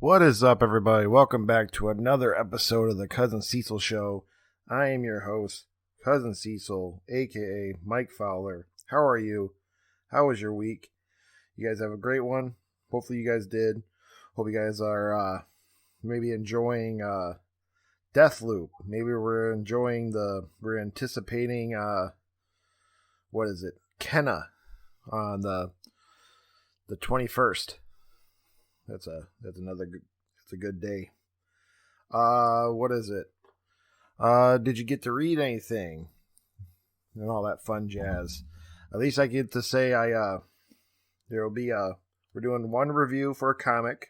What is up, everybody? Welcome back to another episode of the Cousin Cecil Show. I am your host, Cousin Cecil, aka Mike Fowler. How are you? How was your week? You guys have a great one? Hopefully you guys did. Hope you guys are maybe enjoying Deathloop. Maybe we're anticipating Kenna on the 21st. That's a good day. What is it? Did you get to read anything? And all that fun jazz. At least I get to say we're doing one review for a comic.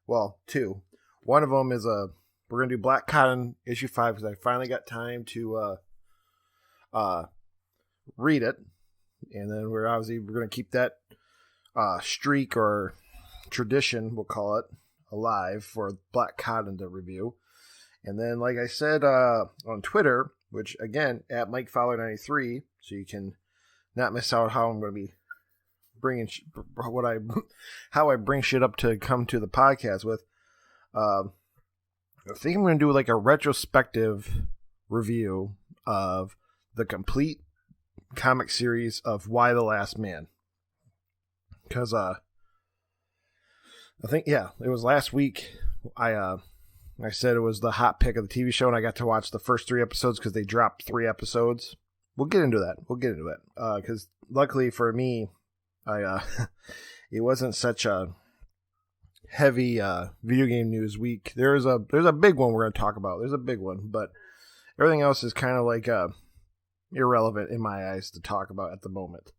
Well, two. One of them is we're going to do Black Cotton issue 5 because I finally got time to read it. And then we're going to keep that streak or tradition, we'll call it, alive for Black Cotton to review. And then, like I said on Twitter, which again at Mike Fowler 93, so you can not miss out how I'm going to be bringing how I bring shit up to come to the podcast with. I think I'm going to do like a retrospective review of the complete comic series of Y the Last Man, because I think, it was last week. I said it was the hot pick of the TV show, and I got to watch the first 3 episodes because they dropped 3 episodes. We'll get into that. Because luckily for me, it wasn't such a heavy video game news week. There's a big one we're going to talk about. There's a big one, but everything else is kind of like irrelevant in my eyes to talk about at the moment.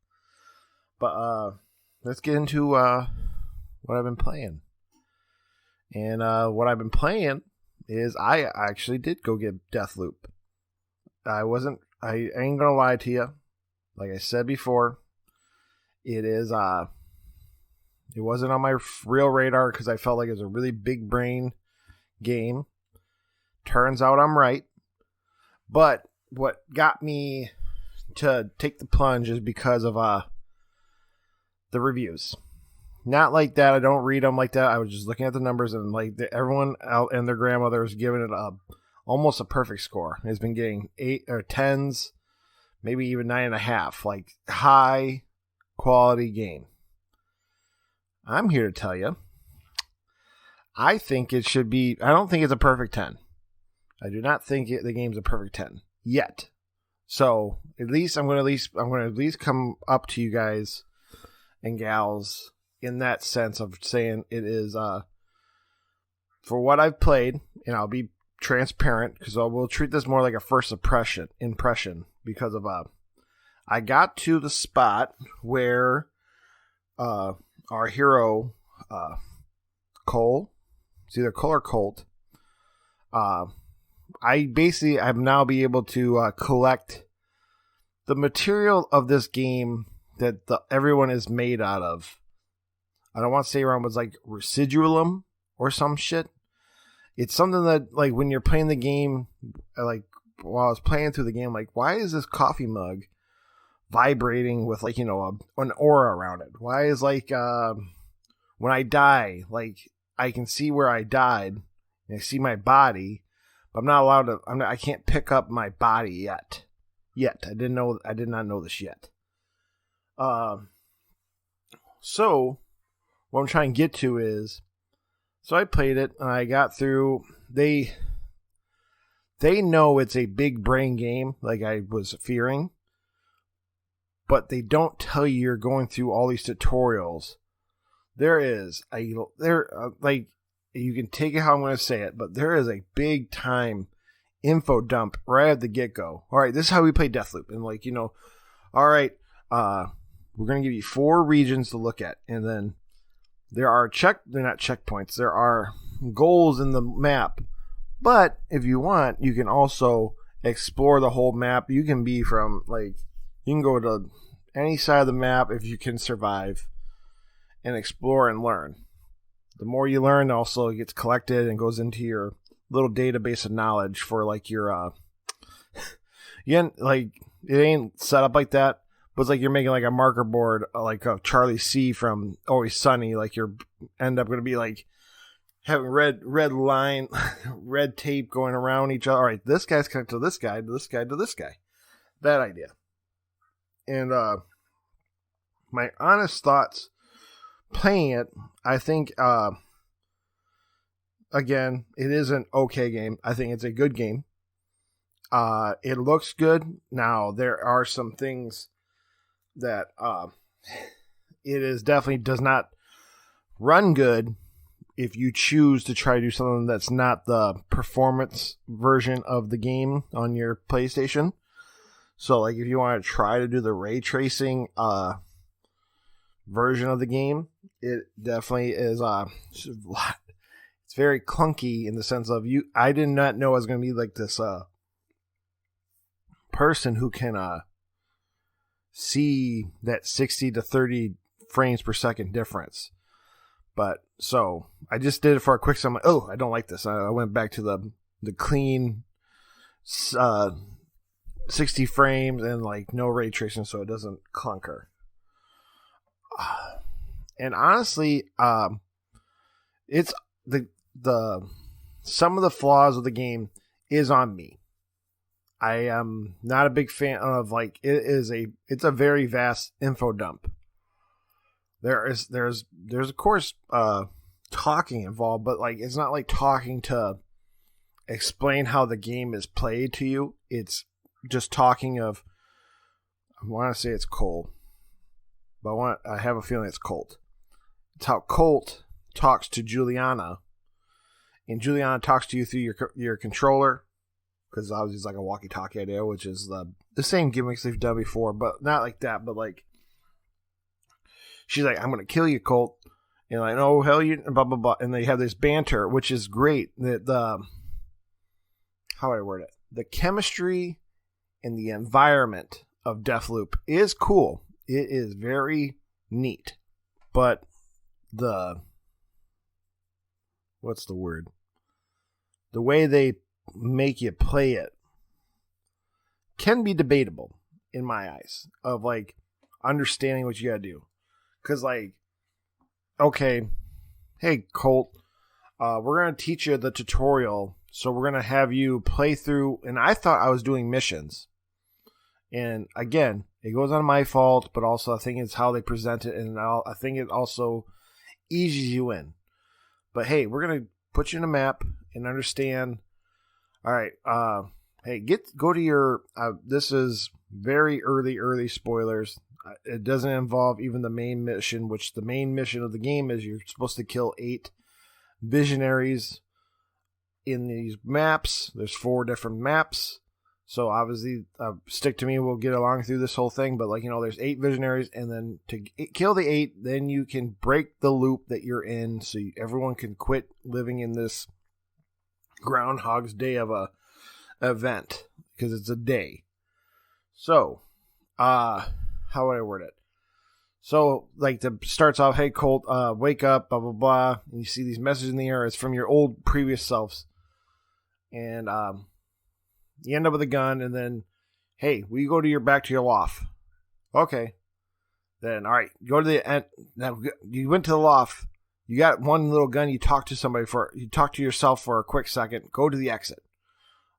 But let's get into what I've been playing. And what I've been playing is I actually did go get Deathloop. I ain't gonna lie to you. Like I said before, it wasn't on my real radar because I felt like it was a really big brain game. Turns out I'm right. But what got me to take the plunge is because of the reviews. Not like that. I don't read them like that. I was just looking at the numbers, and like everyone out and their grandmother is giving it almost a perfect score. It's been getting 8 or 10s, maybe even 9.5. Like high quality game. I'm here to tell you, I think it should be. I don't think it's a perfect 10. I do not think the game's a perfect 10 yet. So I'm going to at least come up to you guys and gals in that sense of saying it is, for what I've played, and I'll be transparent because we'll treat this more like a first impression because of, I got to the spot where, our hero, Cole, it's either Cole or Colt, I've now be able to, collect the material of this game that everyone is made out of. I don't want to say around, but it's like residualum or some shit. It's something that, like, when you're playing the game, like, while I was playing through the game, like, why is this coffee mug vibrating with, like, an aura around it? Why is, like, when I die, like, I can see where I died, and I see my body, but I'm not allowed to, I can't pick up my body yet. I did not know this yet. So what I'm trying to get to is, so I played it and I got through. They know it's a big brain game, like I was fearing, but they don't tell you you're going through all these tutorials. Like, you can take it how I'm going to say it, but there is a big time info dump right at the get-go. All right, this is how we play Deathloop. And, like, all right, we're going to give you 4 regions to look at. And then they're not checkpoints. There are goals in the map. But if you want, you can also explore the whole map. You can be from, like, you can go to any side of the map if you can survive and explore and learn. The more you learn, also, it gets collected and goes into your little database of knowledge for, like, your, like, it ain't set up like that, but it's like you're making, like, a marker board, like a Charlie C from Always Sunny. Like, you're end up going to be, like, having red line, red tape going around each other. All right, this guy's connected to this guy, to this guy, to this guy. That idea. And my honest thoughts playing it, I think, again, it is an okay game. I think it's a good game. It looks good. Now, there are some things that it is definitely does not run good if you choose to try to do something that's not the performance version of the game on your PlayStation. So, like, if you want to try to do the ray tracing version of the game, it definitely is it's very clunky in the sense of I did not know I was going to be like this person who can see that 60 to 30 frames per second difference. But so I just did it for a quick. So I'm like, oh, I don't like this. I went back to the clean 60 frames and like no ray tracing, so it doesn't clunker. And honestly, it's the some of the flaws of the game is on me. I am not a big fan of it's a very vast info dump. There's of course talking involved, but like it's not like talking to explain how the game is played to you. It's just talking of, I want to say it's Cole, but I have a feeling it's Colt. It's how Colt talks to Juliana, and Juliana talks to you through your controller, because obviously it's like a walkie-talkie idea, which is the same gimmicks they've done before, but not like that. But like, she's like, "I'm gonna kill you, Colt," and like, "Oh hell, you," blah blah blah, and they have this banter, which is great. The how would I word it? The chemistry and the environment of Deathloop is cool. It is very neat. But what's the word? The way they make you play it can be debatable in my eyes of like understanding what you gotta do. Cause like, okay, hey Colt, we're gonna teach you the tutorial. So we're going to have you play through, and I thought I was doing missions. And again, it goes on my fault, but also I think it's how they present it, and I think it also eases you in. But hey, we're going to put you in a map and understand. All right, hey, go to your, this is very early spoilers. It doesn't involve even the main mission, which the main mission of the game is you're supposed to kill 8 visionaries in these maps. There's 4 different maps, so obviously stick to me, we'll get along through this whole thing. But like, there's 8 visionaries, and then to kill the 8, then you can break the loop that you're in, so everyone can quit living in this Groundhog's Day of a event, because it's a day. So how would I word it? So, like, starts off, hey, Colt, wake up, blah, blah, blah. And you see these messages in the air. It's from your old previous selves. And you end up with a gun, and then, hey, will you go to back to your loft? Okay. Then, all right, go to the end. Now, you went to the loft. You got one little gun. You talk to yourself for a quick second. Go to the exit.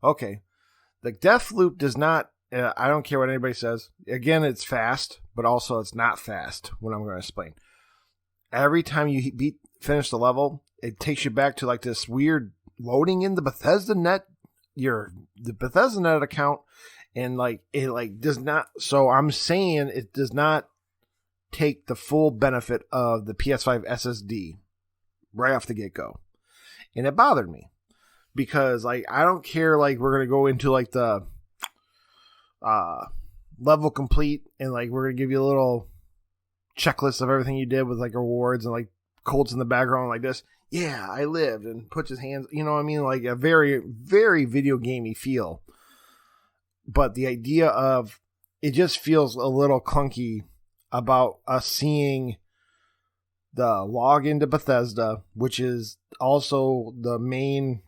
Okay. The death loop does not, I don't care what anybody says. Again, it's fast, but also it's not fast, what I'm going to explain. Every time you finish the level, it takes you back to like this weird loading in the Bethesda Net, the Bethesda Net account, and like it like does not. So I'm saying it does not take the full benefit of the PS5 SSD right off the get-go, and it bothered me because like I don't care. Like we're gonna go into like the level complete, and like we're gonna give you a little checklist of everything you did with like rewards, and like Colt's in the background like this. Yeah, I lived, and puts his hands, you know what I mean? Like a very, very video gamey feel. But the idea of it just feels a little clunky about us seeing the login to Bethesda, which is also the main,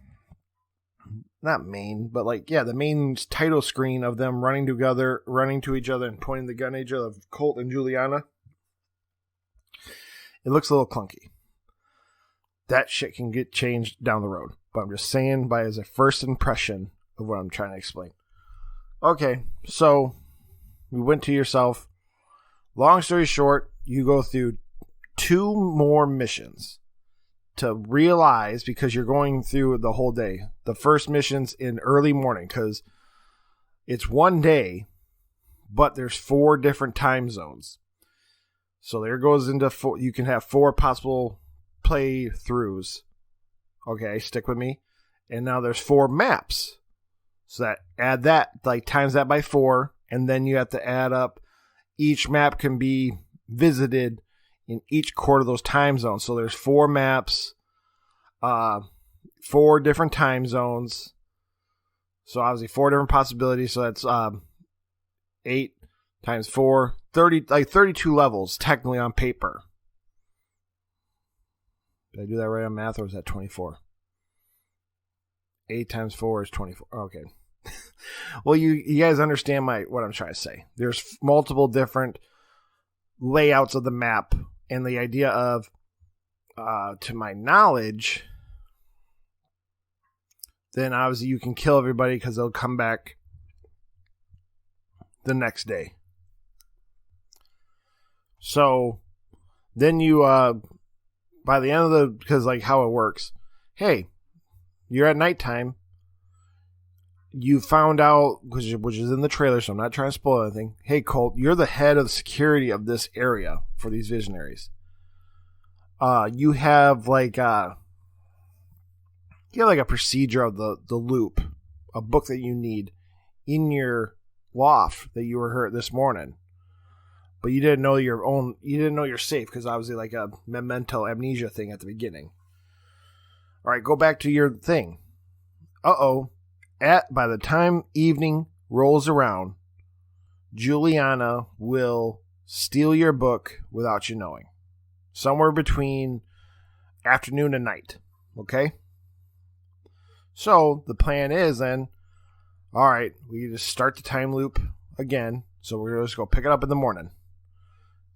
not main, but like, yeah, the main title screen of them running to each other and pointing the gun at each other of Colt and Juliana. It looks a little clunky. that shit can get changed down the road. But I'm just saying as a first impression of what I'm trying to explain. Okay, so we went to yourself. Long story short, you go through 2 more missions to realize, because you're going through the whole day. The first mission's in early morning because it's one day, but there's 4 different time zones. So there goes into 4. You can have 4 possible playthroughs. Okay, stick with me. And now there's 4 maps. So that add that, like times that by 4, and then you have to add up. Each map can be visited in each quarter of those time zones. So there's 4 maps, 4 different time zones. So obviously 4 different possibilities. So that's 8 times 4, 30, like 32 levels technically on paper. Did I do that right on math, or was that 24? 8 times 4 is 24. Okay. Well, you guys understand what I'm trying to say. There's multiple different layouts of the map, and the idea of, to my knowledge, then obviously you can kill everybody because they'll come back the next day. So then you, by the end of because like how it works, hey, you're at nighttime. You found out, which is in the trailer, so I'm not trying to spoil anything. Hey, Colt, you're the head of the security of this area for these visionaries. You have like a procedure of the loop, a book that you need in your loft that you were hurt this morning, but you didn't know you're safe because obviously like a memento amnesia thing at the beginning. All right, go back to your thing. By the time evening rolls around, Juliana will steal your book without you knowing. Somewhere between afternoon and night. Okay? So the plan is then, all right, we just start the time loop again. So we're going to just go pick it up in the morning.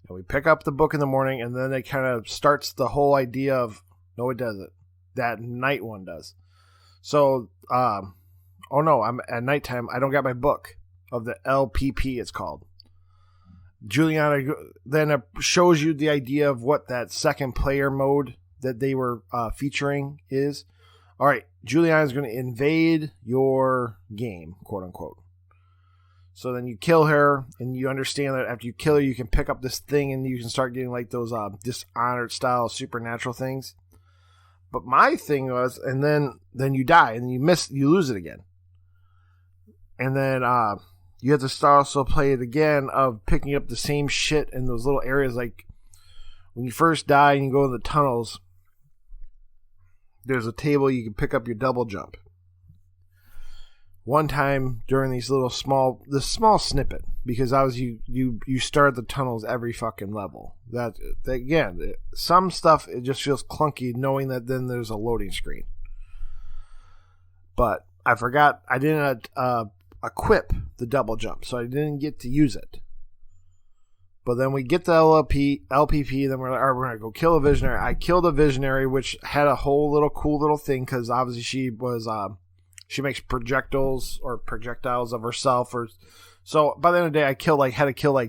And we pick up the book in the morning, and then it kind of starts the whole idea of, no, it doesn't. That night one does. So, I'm at nighttime. I don't got my book of the LPP, it's called. Juliana then shows you the idea of what that second player mode that they were featuring is. All right, Juliana is going to invade your game, quote unquote. So then you kill her, and you understand that after you kill her, you can pick up this thing, and you can start getting like those Dishonored style supernatural things. But my thing was, and then you die, and you lose it again. And then you have to also play it again of picking up the same shit in those little areas. Like when you first die and you go in the tunnels, there's a table you can pick up your double jump. One time during this small snippet, because obviously you start the tunnels every fucking level. That again, some stuff it just feels clunky knowing that then there's a loading screen. But I forgot I didn't equip the double jump, so I didn't get to use it. But then we get the LPP, then we're like, all right, we're going to go kill a visionary. I killed a visionary, which had a whole cool little thing, because obviously she was, she makes projectiles of herself. So by the end of the day, I had to kill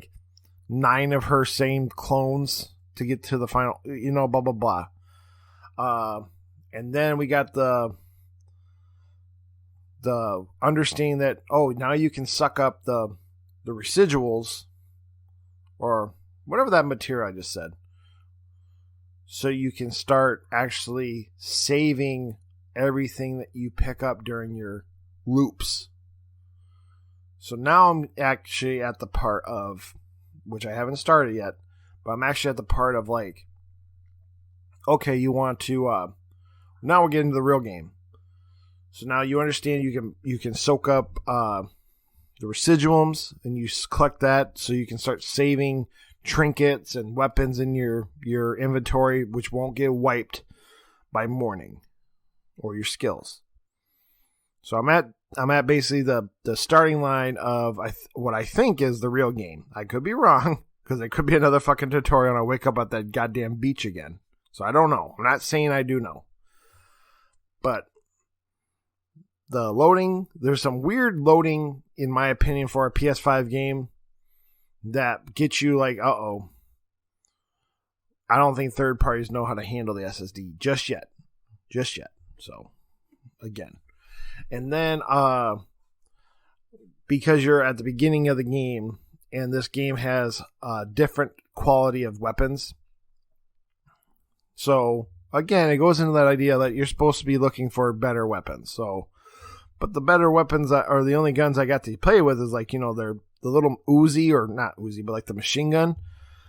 9 of her same clones to get to the final, blah, blah, blah. And then we got the understanding that, now you can suck up the residuals, or whatever that material I just said. So you can start actually saving everything that you pick up during your loops. So now I'm actually at the part of, which I haven't started yet, but I'm actually at the part of okay, you want to, now we're getting to the real game. So now you understand you can soak up the residuums, and you collect that so you can start saving trinkets and weapons in your inventory, which won't get wiped by morning, or your skills. So I'm at basically the starting line of what I think is the real game. I could be wrong, because it could be another fucking tutorial and I wake up at that goddamn beach again. So I don't know. I'm not saying I do know. But the loading, there's some weird loading, in my opinion, for a PS5 game that gets you like, uh-oh. I don't think third parties know how to handle the SSD just yet. Just yet. So, again. And then, because you're at the beginning of the game, and this game has a different quality of weapons. So, again, it goes into that idea that you're supposed to be looking for better weapons. So, but the better weapons are the only guns I got to play with is like, they're the little Uzi, or not Uzi, but like the machine gun.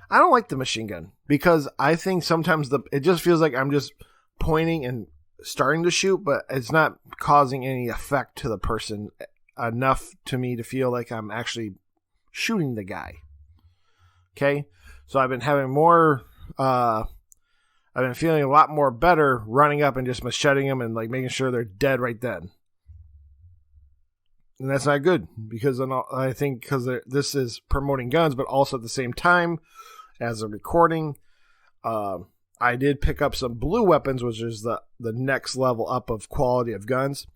I don't like the machine gun because I think sometimes it just feels like I'm just pointing and starting to shoot, but it's not causing any effect to the person enough to me to feel like I'm actually shooting the guy. Okay? So I've been having more, I've been feeling a lot more better running up and just macheting them and like making sure they're dead right then. And that's not good because I think because this is promoting guns, but also at the same time as a recording, I did pick up some blue weapons, which is the next level up of quality of guns.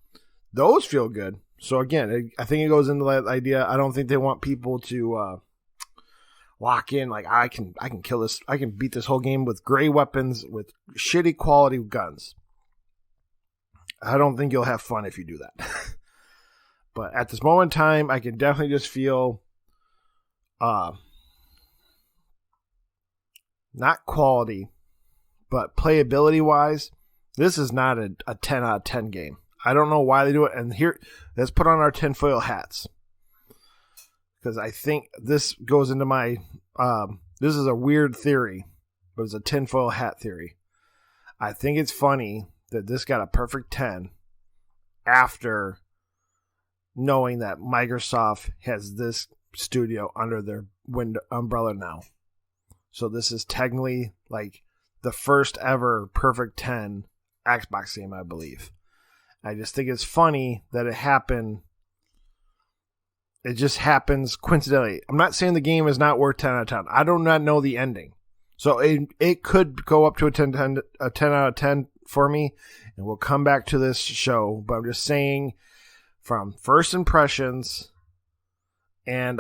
Those feel good. So again, I think it goes into that idea. I don't think they want people to lock in like I can kill this. I can beat this whole game with gray weapons with shitty quality guns. I don't think you'll have fun if you do that. But at this moment in time, I can definitely just feel not quality, but playability wise, this is not a 10 out of 10 game. I don't know why they do it. And here, let's put on our tinfoil hats. Because I think this goes into my, this is a weird theory, but it's a tinfoil hat theory. I think it's funny that this got a perfect 10 after knowing that Microsoft has this studio under their umbrella now. So this is technically like the first ever perfect 10 Xbox game, I believe. I just think it's funny that it happened. It just happens coincidentally. I'm not saying the game is not worth 10 out of 10. I do not know the ending. So it could go up to a 10 out of 10 for me, and we'll come back to this show. But I'm just saying from first impressions and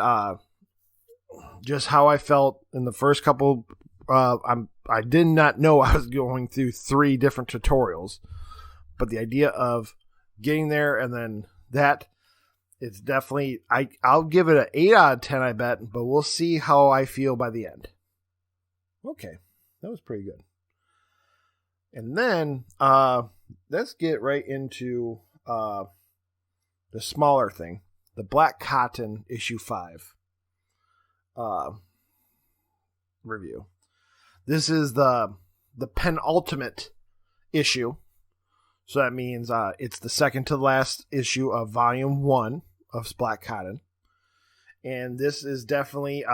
just how I felt in the first couple. I did not know I was going through 3 different tutorials, but the idea of getting there and then that, it's definitely, I'll give it an 8 out of 10, I bet, but we'll see how I feel by the end. Okay, that was pretty good. And then let's get right into the smaller thing, the Black Cotton issue 5 review. This is the penultimate issue. So that means it's the second to the last issue of volume 1 of Black Cotton. And this is definitely,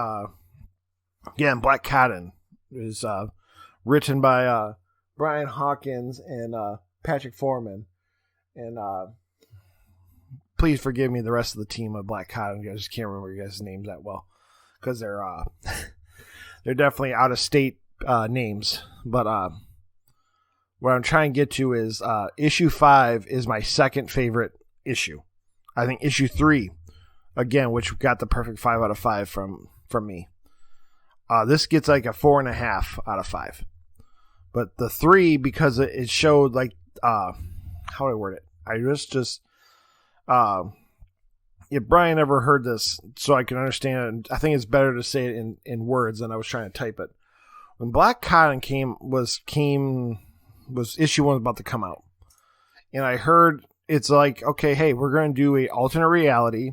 again, Black Cotton is written by Brian Hawkins and Patrick Foreman. And please forgive me the rest of the team of Black Cotton. I just can't remember you guys' names that well. Because they're definitely out of state names. But what I'm trying to get to is issue 5 is my second favorite issue. I think issue 3, again, which got the perfect 5 out of 5 from me. This gets like a 4.5 out of 5. But the 3, because it showed like how do I word it? I just if Brian ever heard this, so I can understand, I think it's better to say it in words than I was trying to type it. When Black Cotton was issue 1 about to come out, and I heard it's like, okay, hey, we're going to do a alternate reality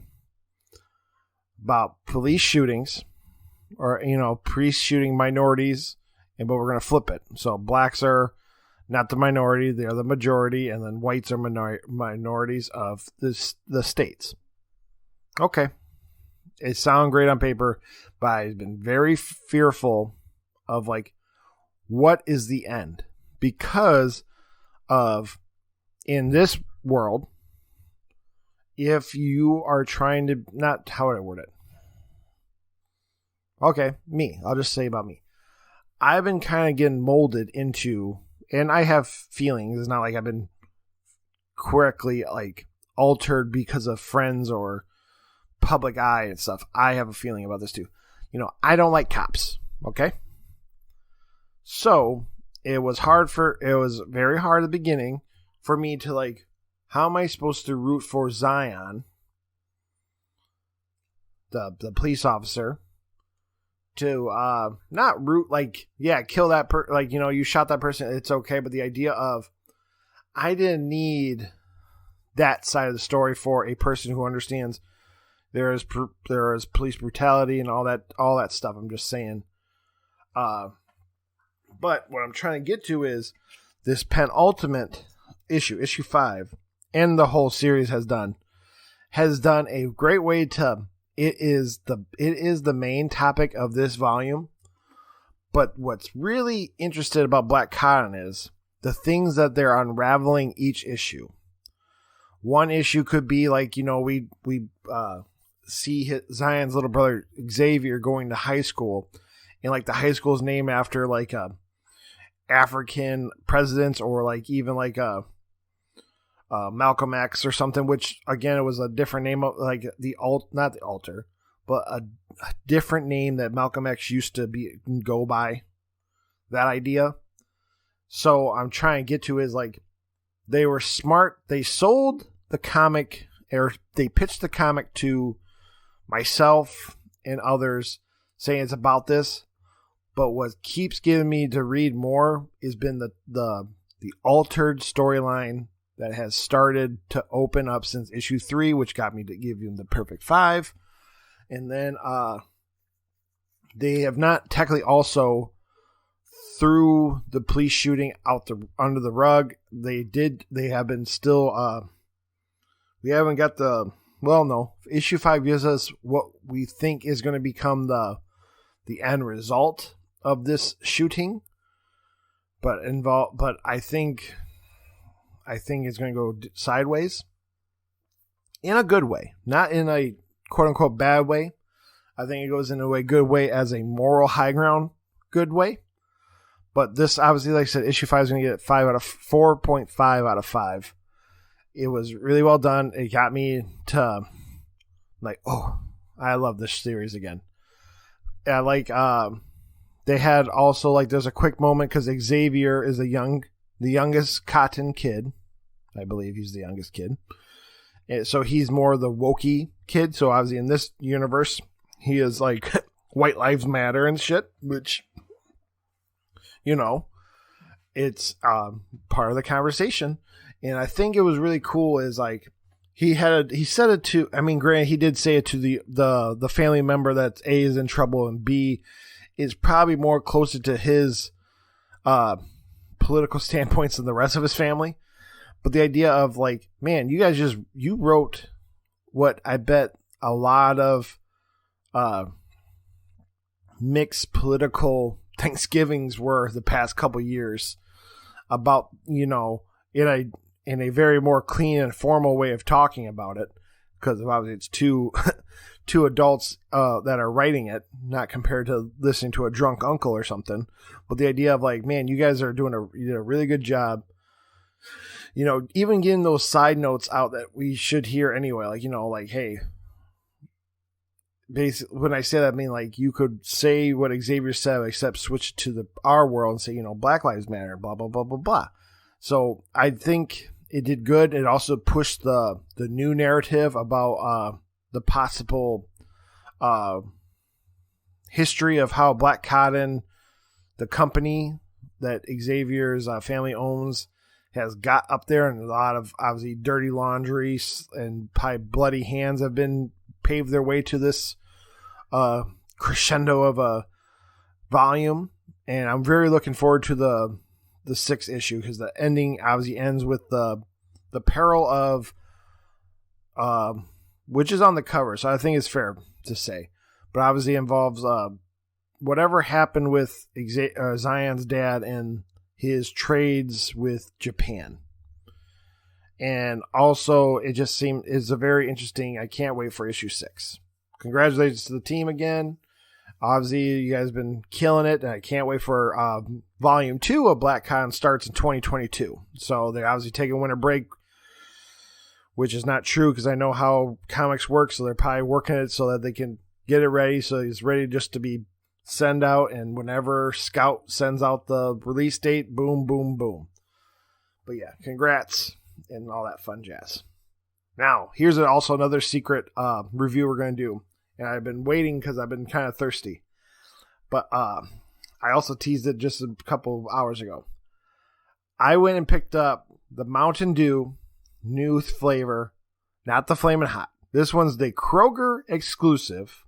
about police shootings, or police shooting minorities, but we're going to flip it. So blacks are not the minority; they are the majority, and then whites are minorities of the states. Okay. It sounds great on paper, but I've been very fearful of like, what is the end? Because of, in this world, if you are trying to, not, how would I word it? Okay, me. I'll just say about me. I've been kind of getting molded into, and I have feelings. It's not like I've been correctly like altered because of friends or public eye and stuff. I have a feeling about this too. I don't like cops. Okay. So it was very hard at the beginning for me to like, how am I supposed to root for Zion, the police officer, to not root like, yeah, kill that like, you shot that person, it's okay, but the idea of I didn't need that side of the story for a person who understands there is police brutality and all that stuff. I'm just saying. But what I'm trying to get to is this penultimate issue 5, and the whole series has done a great way to. It is the main topic of this volume. But what's really interesting about Black Cotton is the things that they're unraveling each issue. One issue could be like, we see Zion's little brother Xavier going to high school, and like the high school is named after like African presidents, or like even like Malcolm X or something, which again, it was a different name of like not the altar, but a different name that Malcolm X used to go by. That idea. So I'm trying to get to is like, they were smart. They sold the comic, or they pitched the comic to myself and others saying it's about this. But what keeps giving me to read more has been the altered storyline that has started to open up since issue 3, which got me to give you the perfect 5. And then they have not technically also threw the police shooting under the rug. They have been still we haven't got issue 5 gives us what we think is going to become the end result of this shooting, but I think it's going to go sideways in a good way, not in a quote unquote bad way. I think it goes in a good way as a moral high ground good way. But this, obviously, like I said, issue 5 is going to get 4.5 out of 5. It was really well done. It got me to like, oh, I love this series again. Yeah, like they had also like, there's a quick moment because Xavier is the youngest Cotton kid. I believe he's the youngest kid. And so he's more the wokey kid. So obviously in this universe, he is like White Lives Matter and shit, which, it's part of the conversation. And I think it was really cool is like, he said it to, I mean, granted, he did say it to the family member that A is in trouble and B is probably more closer to his political standpoints than the rest of his family. But the idea of like, man, you guys you wrote what I bet a lot of mixed political Thanksgivings were the past couple years about, in a very more clean and formal way of talking about it, because obviously it's two adults that are writing it, not compared to listening to a drunk uncle or something. But the idea of like, man, you guys are doing you did a really good job. Even getting those side notes out that we should hear anyway. Like, like, hey, basically, when I say that, I mean like you could say what Xavier said, except switch to our world and say, Black Lives Matter, blah blah blah blah blah. So I think it did good. It also pushed the new narrative about the possible history of how Black Cotton, the company that Xavier's family owns, has got up there, and a lot of obviously dirty laundry and probably bloody hands have been paved their way to this crescendo of a volume. And I'm very looking forward to the 6th issue, because the ending obviously ends with the peril of which is on the cover, so I think it's fair to say, but obviously involves whatever happened with Zion's dad and his trades with Japan. And also it just is a very interesting, I can't wait for issue 6. Congratulations to the team again. Obviously, you guys have been killing it, and I can't wait for Volume 2 of BlackCon starts in 2022. So they're obviously taking winter break, which is not true because I know how comics work, so they're probably working it so that they can get it ready, so it's ready just to be send out, and whenever Scout sends out the release date, boom, boom, boom. But yeah, congrats and all that fun jazz. Now, here's also another secret review we're going to do. And I've been waiting because I've been kind of thirsty. But I also teased it just a couple of hours ago. I went and picked up the Mountain Dew new flavor, not the Flamin' Hot. This one's the Kroger exclusive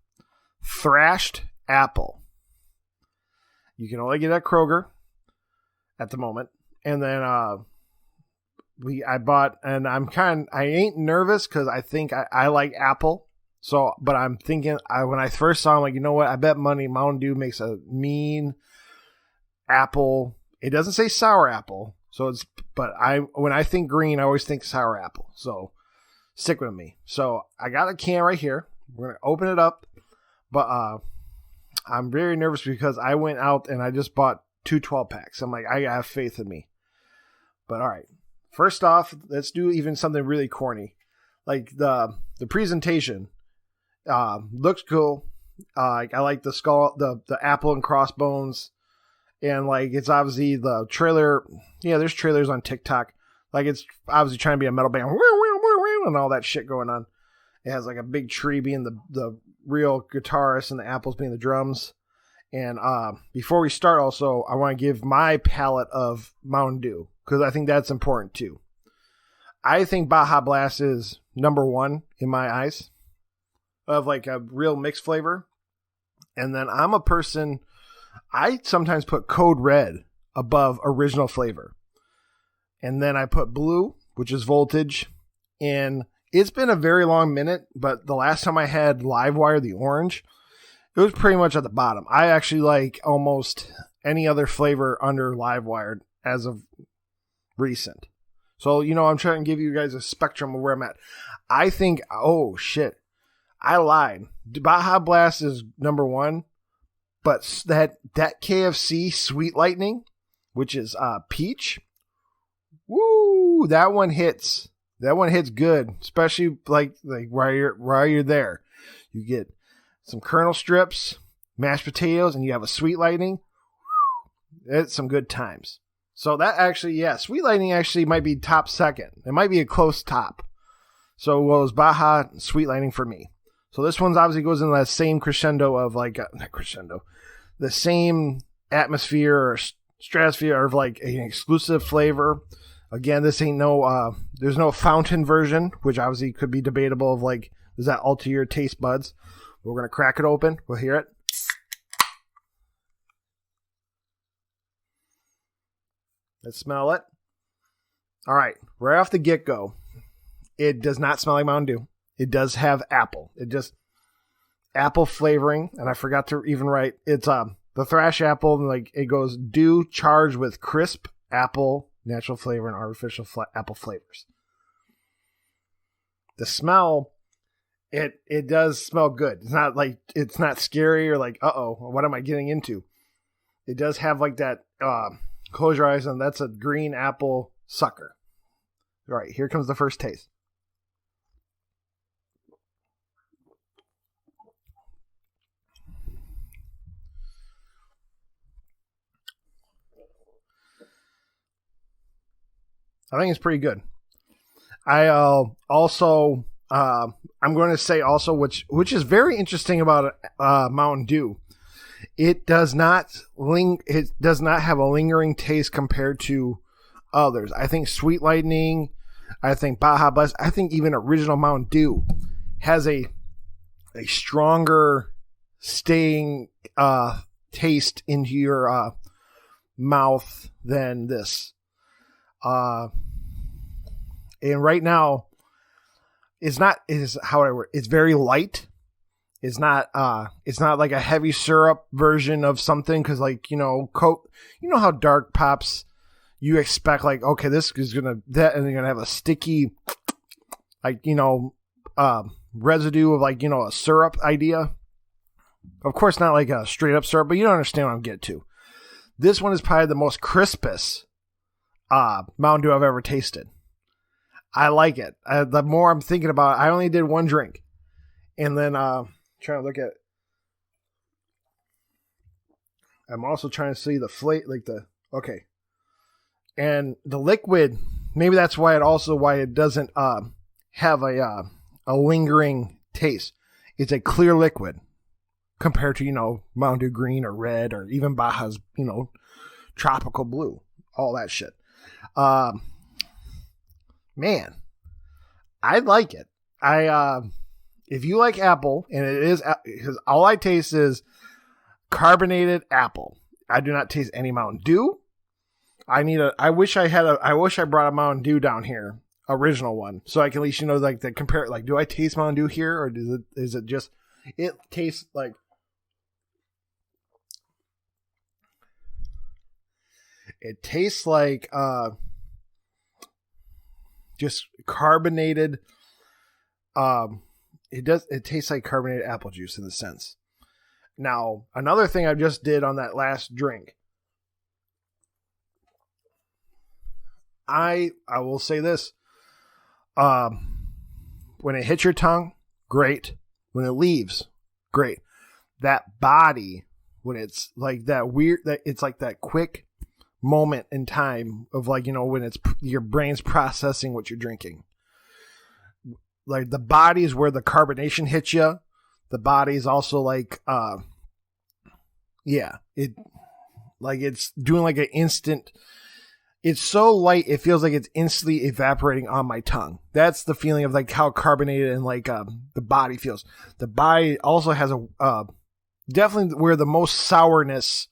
Thrashed Apple. You can only get it at Kroger at the moment. And then I bought, and I ain't nervous because I think I like apple. So, but I'm thinking, when I first saw him, like, you know what? I bet money Mountain Dew makes a mean apple. It doesn't say sour apple. So when I think green, I always think sour apple. So stick with me. So I got a can right here. We're going to open it up. But I'm very nervous because I went out and I just bought 2 12-packs. I'm like, I have faith in me. But all right. First off, let's do even something really corny. Like the presentation. Looks cool. I like the skull, the apple and crossbones, and like it's obviously the trailer. Yeah, there's trailers on TikTok. Like it's obviously trying to be a metal band and all that shit going on. It has like a big tree being the real guitarist and the apples being the drums. And before we start, also I want to give my palette of Mountain Dew because I think that's important too. I think Baja Blast is number 1 in my eyes of like a real mixed flavor. And then I'm a person, I sometimes put Code Red above original flavor. And then I put blue, which is voltage. And it's been a very long minute, but the last time I had Livewire, the orange, it was pretty much at the bottom. I actually like almost any other flavor under Livewire as of recent. So, I'm trying to give you guys a spectrum of where I'm at. I think, oh shit, I lied. Baja Blast is number 1, but that KFC Sweet Lightning, which is peach, woo, that one hits. That one hits good, especially like while you're there. You get some kernel strips, mashed potatoes, and you have a Sweet Lightning. It's some good times. So that actually, Sweet Lightning actually might be top 2nd. It might be a close top. So it was Baja Sweet Lightning for me. So this one's obviously goes in that same crescendo of the same atmosphere or stratosphere of like an exclusive flavor. Again, this ain't there's no fountain version, which obviously could be debatable of like, does that alter your taste buds? We're going to crack it open. We'll hear it. Let's smell it. All right. Right off the get-go, it does not smell like Mountain Dew. It does have apple. It just apple flavoring, and I forgot to even write. It's the Thrash apple, and like it goes dew charged with crisp apple, natural flavor, and artificial apple flavors. The smell, it does smell good. It's not scary or like, what am I getting into? It does have like that. Close your eyes, and that's a green apple sucker. All right, here comes the first taste. I think it's pretty good. I also I'm going to say also which is very interesting about Mountain Dew. It does not have a lingering taste compared to others. I think Sweet Lightning, I think Baja Blast, I think even original Mountain Dew has a stronger staying taste into your mouth than this. And right now, it's very light. It's not like a heavy syrup version of something because Coke, how dark pops, you expect like, okay, this is and they're gonna have a sticky residue of a syrup idea. Of course, not like a straight up syrup, but you don't understand what I'm getting to. This one is probably the most crispest Mountain Dew I've ever tasted. I like it. The more I'm thinking about it, I only did one drink. And then trying to look at it. I'm also trying to see the flavor, okay. And the liquid, maybe that's why it doesn't have a lingering taste. It's a clear liquid compared to, Mountain Dew Green or Red or even Baja's, Tropical Blue, all that shit. Man, I like it. If you like apple, and it is, because all I taste is carbonated apple. I do not taste any Mountain Dew. I wish I brought a Mountain Dew down here, original one, so I can at least, compare, do I taste Mountain Dew here, or is it just, it tastes like, just carbonated, it tastes like carbonated apple juice in the sense. Now, another thing I just did on that last drink, I will say this, when it hits your tongue, great. When it leaves, great. That body, when it's like that weird, it's like that quick moment in time of when it's your brain's processing what you're drinking. Like the body is where the carbonation hits you. The body is also it's doing an instant. It's so light, it feels like it's instantly evaporating on my tongue. That's the feeling of how carbonated and the body feels. The body also has definitely where the most sourness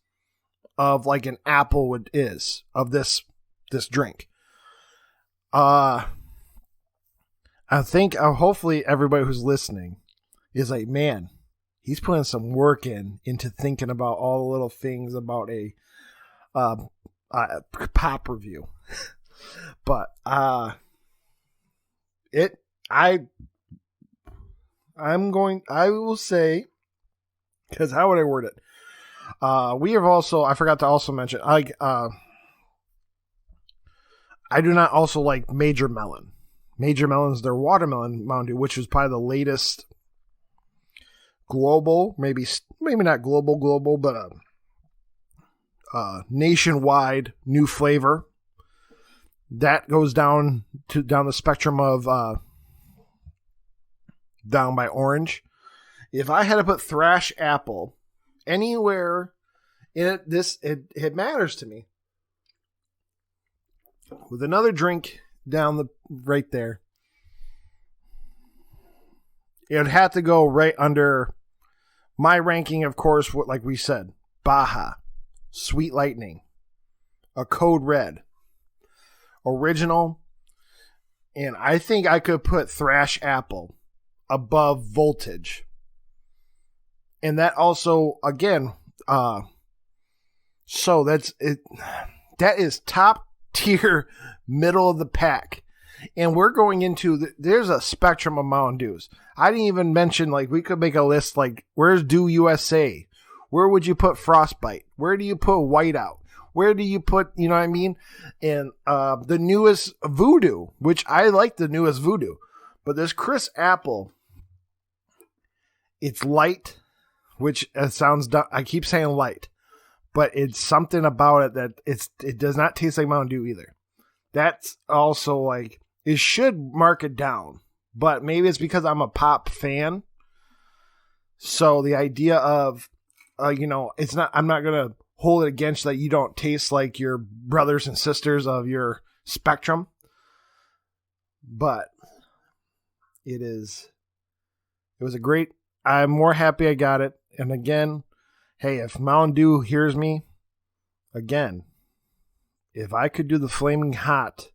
of an apple is of this drink. I think hopefully everybody who's listening is man, he's putting some work into thinking about all the little things about a pop review. But I will say, because how would I word it? We have also, I forgot to also mention, I do not also like Major Melon. Major Melon's their watermelon Mountain Dew, which was probably the latest global, maybe not global, but nationwide new flavor that goes down the spectrum of down by orange. If I had to put Thrashed apple anywhere in it, it matters to me. With another drink down right there, it would have to go right under my ranking, of course, like we said, Baja, Sweet Lightning, a Code Red, Original, and I think I could put Thrashed apple above Voltage. And that also, again, so that's it. That is top tier, middle of the pack. And we're going into, there's a spectrum of Mountain Dews. I didn't even mention, we could make a list, where's Dew USA? Where would you put Frostbite? Where do you put Whiteout? Where do you put, you know what I mean? And the newest Voodoo, which I like the newest Voodoo. But this crisp apple, it's light, which sounds dumb. I keep saying light. But it's something about it that it does not taste like Mountain Dew either. That's also it should mark it down. But maybe it's because I'm a pop fan. So the idea of, it's not, I'm not going to hold it against that you don't taste like your brothers and sisters of your spectrum. But it was a great, I'm more happy I got it. And again, hey, if Mountain Dew hears me, again, if I could do the flaming hot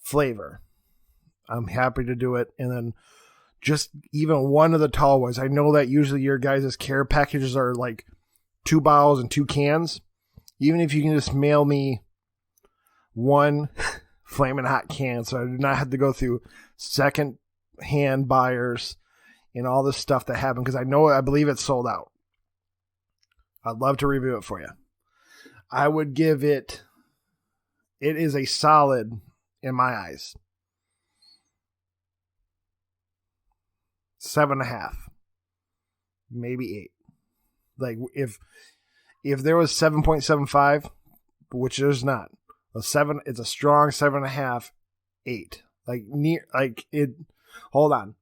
flavor, I'm happy to do it. And then just even one of the tall ones. I know that usually your guys' care packages are 2 bottles and 2 cans. Even if you can just mail me one flaming hot can, so I do not have to go through second hand buyers and all this stuff that happened, because I believe it's sold out. I'd love to review it for you. I would give it is a solid in my eyes 7.5, maybe 8. Like if there was 7.75, which there's not, it's a strong 7.5, 8. Hold on.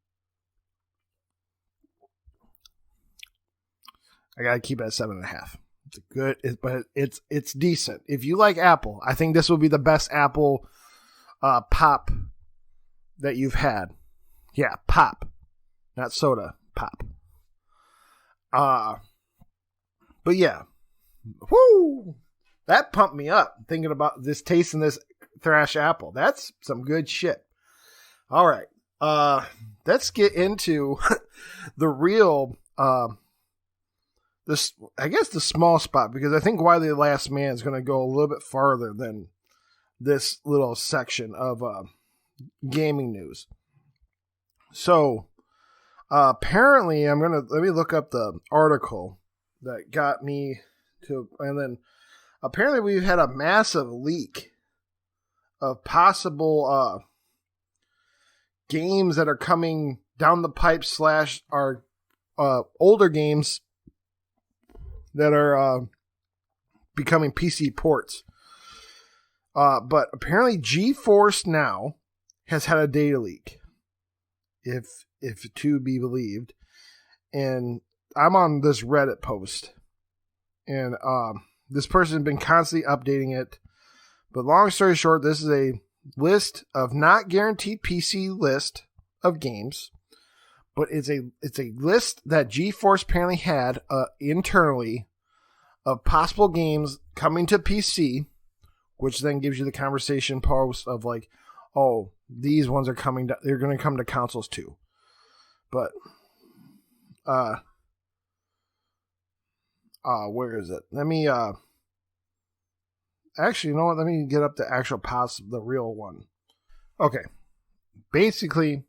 I gotta keep it at 7.5. It's good, but it's decent. If you like Apple, I think this will be the best Apple pop that you've had. Yeah, pop, not soda. Pop. But yeah, whoo, that pumped me up thinking about this, tasting this Thrashed apple. That's some good shit. All right, let's get into the real. This, I guess, the small spot, because I think Why the Last Man is going to go a little bit farther than this little section of gaming news. So, apparently, let me look up the article that got me to, and then apparently we've had a massive leak of possible games that are coming down the pipe / are older games that are becoming PC ports. But apparently Geforce now has had a data leak, if to be believed. And I'm on this Reddit post, and this person has been constantly updating it. But long story short, this is a list of not guaranteed PC list of games. But it's a list that Geforce apparently had internally of possible games coming to PC, which then gives you the conversation post of like, oh, these ones are coming. They're going to come to consoles too. But where is it? Let me actually, you know what? Let me get up the actual the real one. Okay, basically,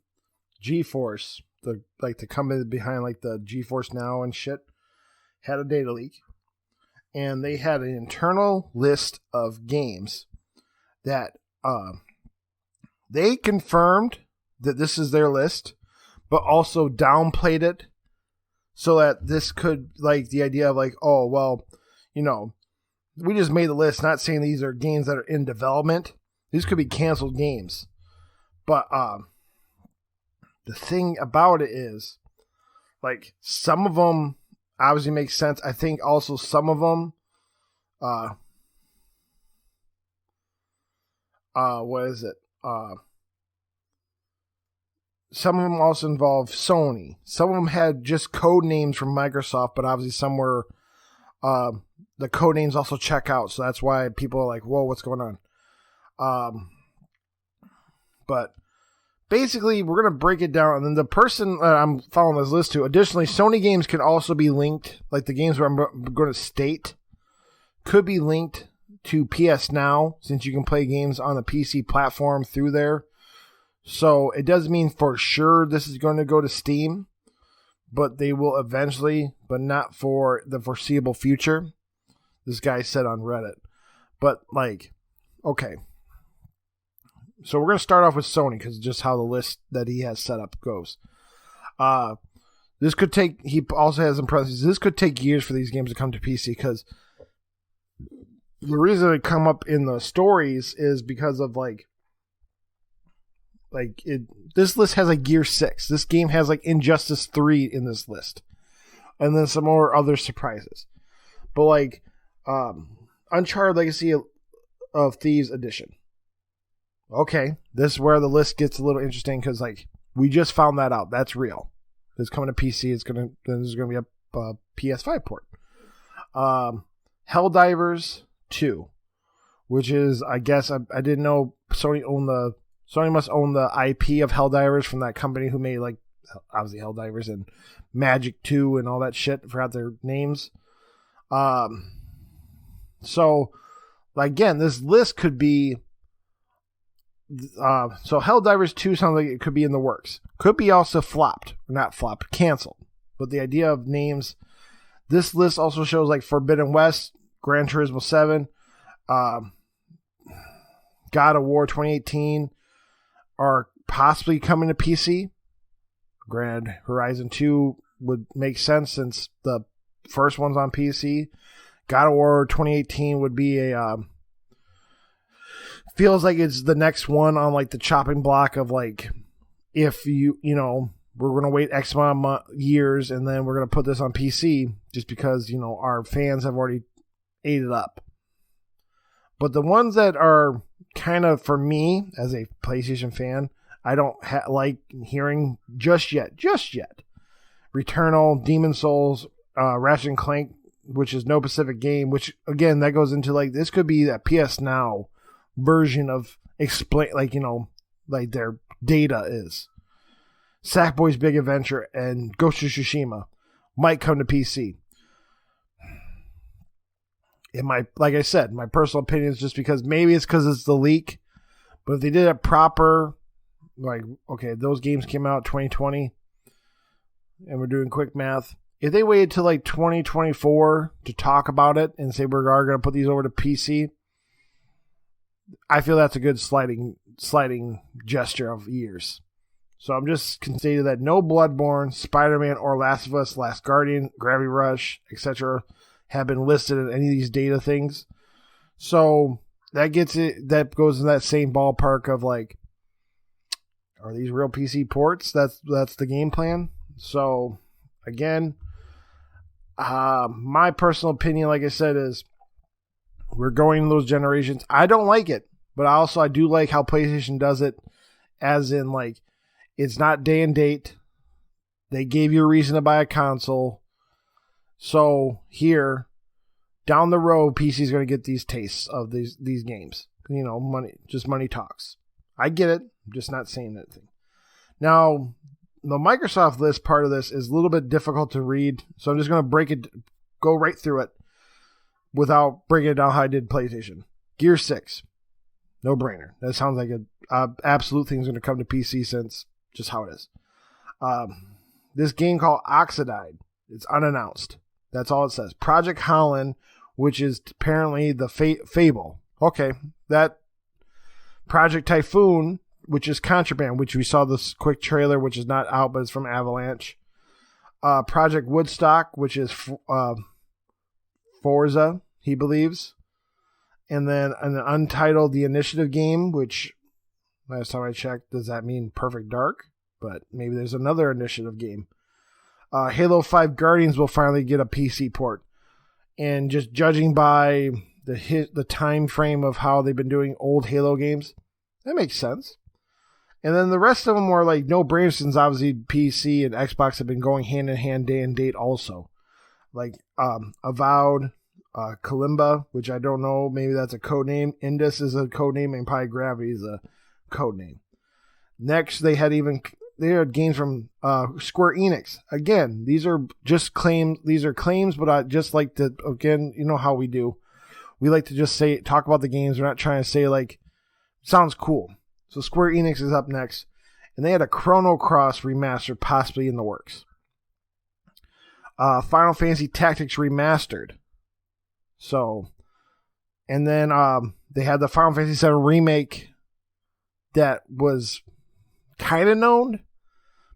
Geforce, the company behind like the Geforce Now and shit, had a data leak, and they had an internal list of games that they confirmed that this is their list, but also downplayed it so that this could, like, the idea of like, oh, well, you know, we just made the list, not saying these are games that are in development. These could be canceled games. But the thing about it is, like, some of them obviously make sense. I think also some of them, what is it? Some of them also involve Sony. Some of them had just code names from Microsoft, but obviously some were, the code names also check out. So that's why people are like, whoa, what's going on? But basically, we're going to break it down. And then the person that I'm following this list to, additionally, Sony games can also be linked. Like the games where I'm going to state could be linked to PS Now, since you can play games on the PC platform through there. So it doesn't mean for sure this is going to go to Steam, but they will eventually, but not for the foreseeable future. This guy said on Reddit. But, like, okay. So we're going to start off with Sony, because just how the list that he has set up goes. This could take, he also has in parentheses, this could take years for these games to come to PC, because the reason they come up in the stories is because of, this list has like Gear 6. This game has like Injustice 3 in this list. And then some more other surprises. But like, Uncharted Legacy of Thieves Edition. Okay, this is where the list gets a little interesting, because like, we just found that out. That's real. It's coming to PC. There's going to be a PS5 port. Helldivers 2, which is, I guess, I didn't know Sony must own the IP of Helldivers from that company who made, like, obviously Helldivers and Magic 2 and all that shit. I forgot their names. So, again, this list could be So Helldivers 2 sounds like it could be in the works. Could be also canceled. But the idea of names, this list also shows like Forbidden West, Gran Turismo 7, God of War 2018 are possibly coming to PC. Granted, Horizon 2 would make sense since the first one's on PC. God of War 2018 would be a feels like it's the next one on like the chopping block of like, if you know, we're going to wait X amount of years and then we're going to put this on PC just because, you know, our fans have already ate it up. But the ones that are kind of, for me as a PlayStation fan, I don't like hearing just yet. Returnal, Demon Souls, Ratchet and Clank, which is no Pacific game, which again, that goes into like, this could be a PS Now version of explain, like, you know, like their data is. Sackboy's Big Adventure and Ghost of Tsushima might come to PC. Like I said, my personal opinion is just because maybe it's because it's the leak, but if they did it proper, like, okay, those games came out 2020, and we're doing quick math. If they waited till like 2024 to talk about it and say we're going to put these over to PC, I feel that's a good sliding gesture of years. So I'm just conceding that no Bloodborne, Spider-Man, or Last of Us, Last Guardian, Gravity Rush, etc. have been listed in any of these data things. So that goes in that same ballpark of like, are these real PC ports? That's the game plan. So again, my personal opinion, like I said, is we're going in those generations. I don't like it, but I do like how PlayStation does it, as in like, it's not day and date. They gave you a reason to buy a console. So here, down the road, PC is going to get these tastes of these games. You know, money talks. I get it. I'm just not saying anything. Now, the Microsoft list part of this is a little bit difficult to read, so I'm just going to go right through it without breaking it down how I did PlayStation. Gear 6. No brainer. That sounds like an absolute thing is going to come to PC since just how it is. This game called Oxidide. It's unannounced. That's all it says. Project Holland, which is apparently the Fable. Okay. That Project Typhoon, which is Contraband, which we saw this quick trailer, which is not out, but it's from Avalanche. Project Woodstock, which is Forza, he believes. And then an untitled The Initiative game, which last time I checked, does that mean Perfect Dark? But maybe there's another Initiative game. Halo 5 Guardians will finally get a PC port. And just judging by the time frame of how they've been doing old Halo games, that makes sense. And then the rest of them were like no-brainers, since obviously PC and Xbox have been going hand in hand day and date also. Like Avowed, Kalimba, which I don't know, maybe that's a code name. Indus is a code name, and probably Gravity is a code name. Next, they had games from Square Enix. Again, these are just claims. These are claims, but I just like to, again, you know how we do. We like to just talk about the games. We're not trying to say like, sounds cool. So Square Enix is up next, and they had a Chrono Cross remaster possibly in the works. Final Fantasy Tactics Remastered. So, and then they had the Final Fantasy VII Remake that was kind of known,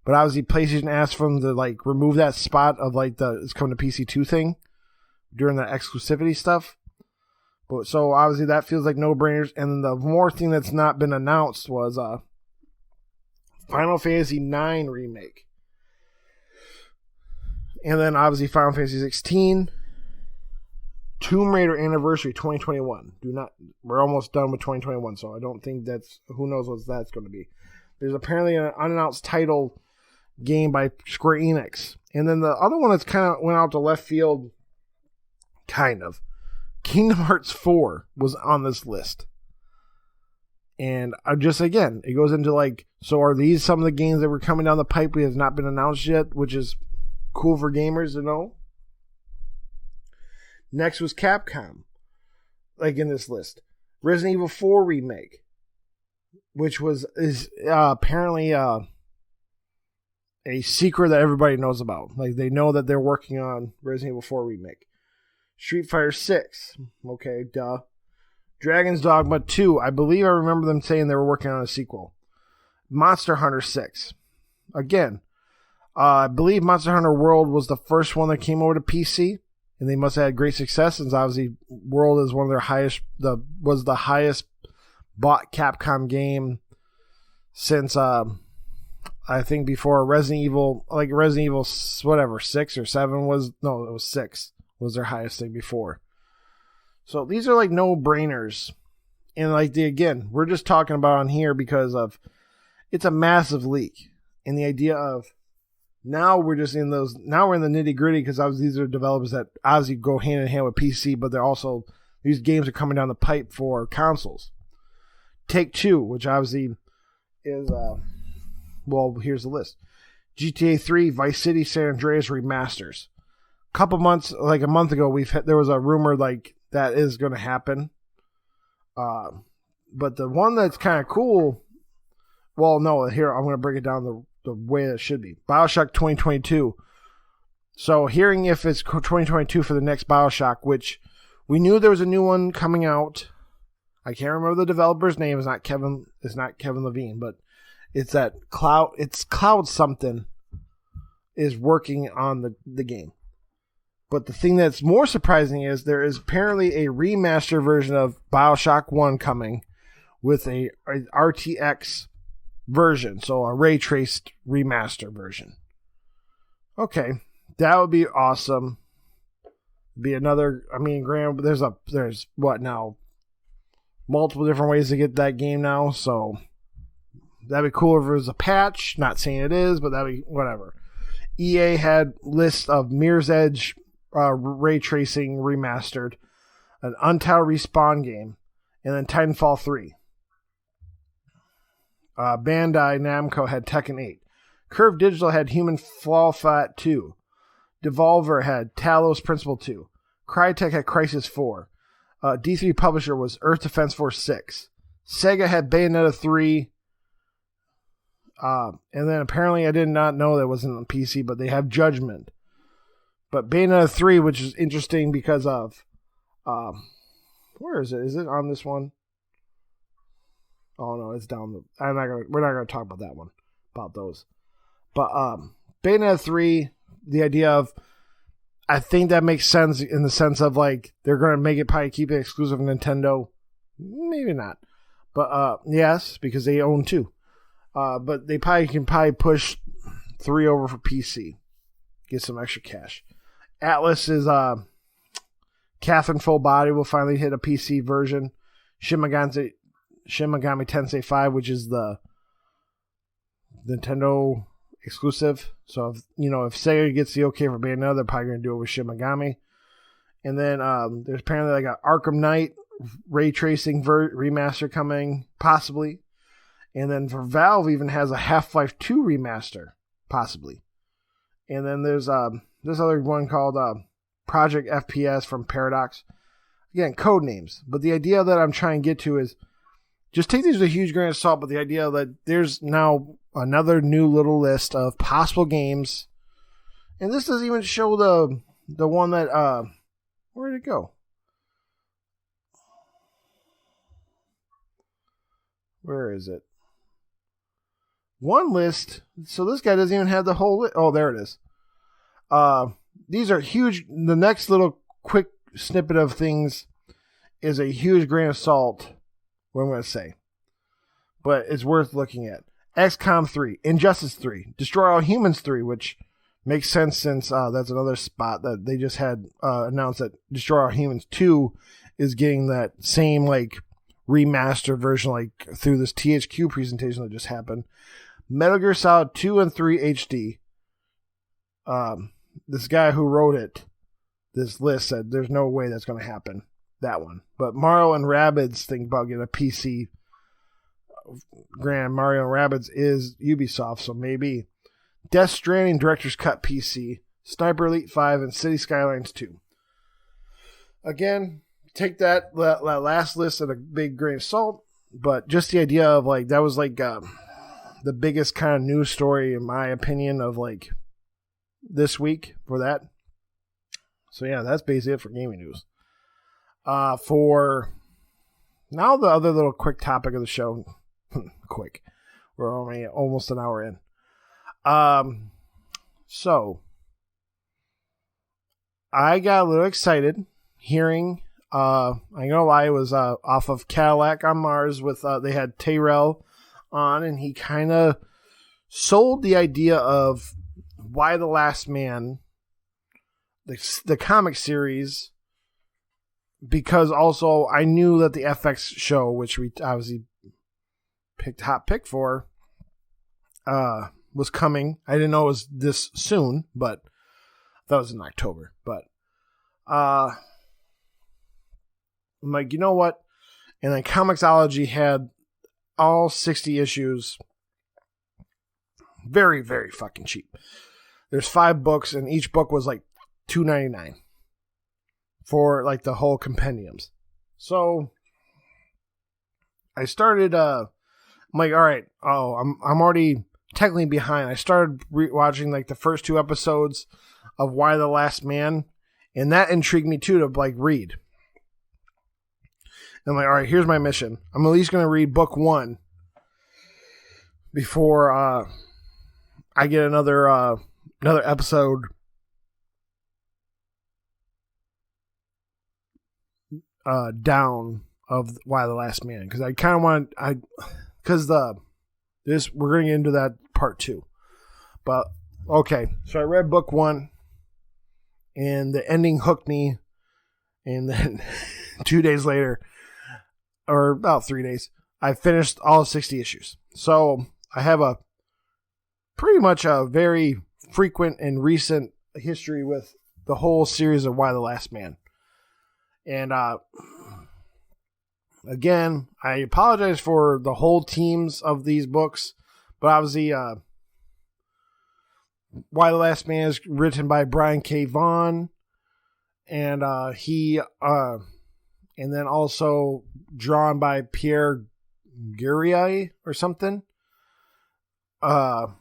but obviously PlayStation asked for them to like remove that spot of like it's coming to PC2 thing during the exclusivity stuff. But so obviously that feels like no-brainers. And the more thing that's not been announced was Final Fantasy IX Remake. And then obviously Final Fantasy 16, Tomb Raider Anniversary 2021. We're almost done with 2021, so I don't think who knows what that's going to be. There's apparently an unannounced title game by Square Enix. And then the other one that's kind of went out to left field, kind of. Kingdom Hearts 4 was on this list. And again, it goes into like, so are these some of the games that were coming down the pipe that have not been announced yet, which is cool for gamers to know. Next was Capcom, like in this list. Resident Evil 4 Remake. which is apparently a secret that everybody knows about. Like, they know that they're working on Resident Evil 4 remake. Street Fighter 6. Okay, duh. Dragon's Dogma 2. I believe I remember them saying they were working on a sequel. Monster Hunter 6. Again, I believe Monster Hunter World was the first one that came over to PC, and they must have had great success, since obviously World is one of their highest, was the highest bought Capcom game since, I think before Resident Evil, like Resident Evil, whatever, 6 or 7 was, no, it was 6 was their highest thing before. So these are like no-brainers. And like, again, we're just talking about on here because of, it's a massive leak. And the idea of, now we're just in those, now we're in the nitty-gritty, because obviously these are developers that obviously go hand in hand with PC, but they're also, these games are coming down the pipe for consoles. Take-Two, which obviously is, well, here's the list. GTA 3, Vice City, San Andreas remasters. Couple months, like a month ago, there was a rumor like that is going to happen. But the one that's kind of cool, well, no, here, I'm going to break it down the way it should be. BioShock 2022. So hearing if it's 2022 for the next BioShock, which we knew there was a new one coming out. I can't remember the developer's name. It's not Kevin Levine, but it's that Cloud something is working on the game. But the thing that's more surprising is there is apparently a remaster version of BioShock 1 coming with a RTX version, so a ray traced remaster version. Okay, that would be awesome. Be another, I mean, Graham, there's what now? Multiple different ways to get that game now, so that'd be cool if it was a patch. Not saying it is, but that'd be whatever. EA had lists of Mirror's Edge ray tracing remastered, an Untitled Respawn game, and then Titanfall 3. Bandai Namco had Tekken 8. Curve Digital had Human Fall Flat 2. Devolver had Talos Principle 2. Crytek had Crysis 4. D3 Publisher was Earth Defense Force 6. Sega had Bayonetta 3. And then apparently I did not know that wasn't on PC, but they have Judgment. But Bayonetta 3, which is interesting because of, where is it? Is it on this one? Oh no, it's down. We're not gonna talk about that one, about those. But Bayonetta 3, the idea of, I think that makes sense in the sense of like they're gonna make it probably keep it exclusive to Nintendo, maybe not, but yes, because they own 2. But they can push 3 over for PC, get some extra cash. Atlas is Catherine Full Body will finally hit a PC version. Shin Megami Tensei 5, which is the Nintendo exclusive. So if Sega gets the okay for Bayonetta, they're probably going to do it with Shin Megami. And then there's apparently like an Arkham Knight ray tracing remaster coming, possibly. And then for Valve even has a Half-Life 2 remaster, possibly. And then there's this other one called Project FPS from Paradox. Again, code names. But the idea that I'm trying to get to is, just take these with a huge grain of salt, but the idea that there's now another new little list of possible games. And this doesn't even show the one that, where did it go? Where is it? One list. So this guy doesn't even have the whole list. Oh, there it is. These are huge. The next little quick snippet of things is a huge grain of salt, what I'm going to say. But it's worth looking at. XCOM 3, Injustice 3, Destroy All Humans 3, which makes sense since that's another spot that they just had announced that Destroy All Humans 2 is getting that same like remaster version like through this THQ presentation that just happened. Metal Gear Solid 2 and 3 HD. This guy who wrote it, this list said there's no way that's going to happen. That one. But Mario and Rabbids think about getting a PC. Granted, Mario and Rabbids is Ubisoft, so maybe. Death Stranding Director's Cut PC, Sniper Elite 5, and City Skylines 2. Again, take that last list at a big grain of salt. but just the idea of like that was like the biggest kind of news story in my opinion of like this week for that. So yeah, that's basically it for gaming news. For now, the other little quick topic of the show. Quick. We're only almost an hour in. So I got a little excited hearing, I'm gonna lie, it was off of Cadillac on Mars with they had Tyrell on, and he kind of sold the idea of why the Last Man, the comic series, because also I knew that the FX show, which we obviously picked hot pick for, was coming. I didn't know it was this soon, but that was in October. But I'm like, you know what? And then Comixology had all 60 issues very, very fucking cheap. There's 5 books, and each book was like $2.99 for like the whole compendiums. So I started. I'm like, all right. Oh, I'm already technically behind. I started watching like the first 2 episodes of Why the Last Man, and that intrigued me too to like read. And I'm like, all right, here's my mission. I'm at least going to read book 1 before I get another episode down of Why the Last Man, because I kind of want we're going to get into that part 2. But okay, so I read book 1, and the ending hooked me, and then 2 days later, or about 3 days, I finished all 60 issues. So I have a pretty much a very frequent and recent history with the whole series of Why the Last Man. And again, I apologize for the whole teams of these books, but obviously Why the Last Man is written by Brian K. Vaughan, and and then also drawn by Pierre Guerrier or something. And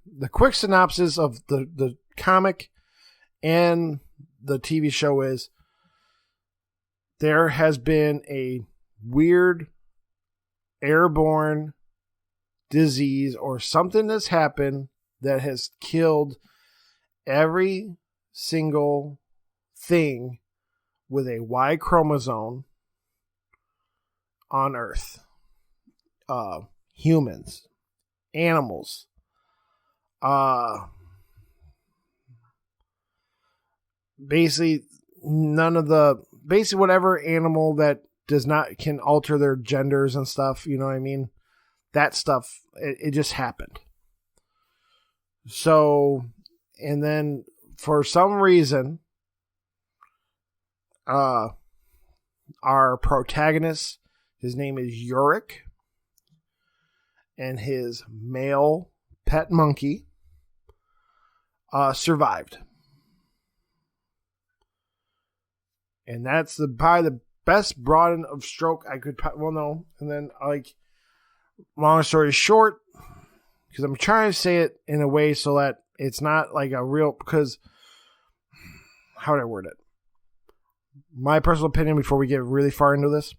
the quick synopsis of the comic and the TV show is there has been a weird airborne disease or something that's happened that has killed every single thing with a Y chromosome on Earth. Humans, animals, basically whatever animal that can alter their genders and stuff, you know what I mean? That stuff, it just happened. So, and then for some reason, our protagonist, his name is Yorick, and his male pet monkey survived. And that's probably the best broaden of stroke I could, no. And then, like, long story short, because I'm trying to say it in a way so that it's not like a real, because, how would I word it? My personal opinion before we get really far into this,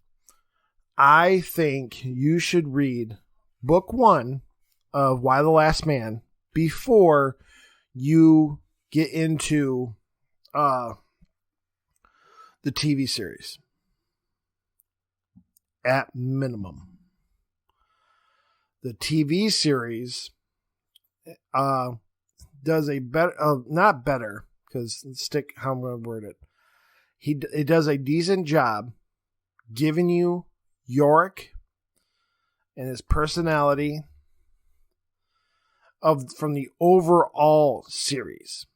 I think you should read book 1 of Why the Last Man before you get into the TV series. At minimum. The TV series does a better, not better, because stick how I'm going to word it. It does a decent job giving you Yorick and his personality from the overall series.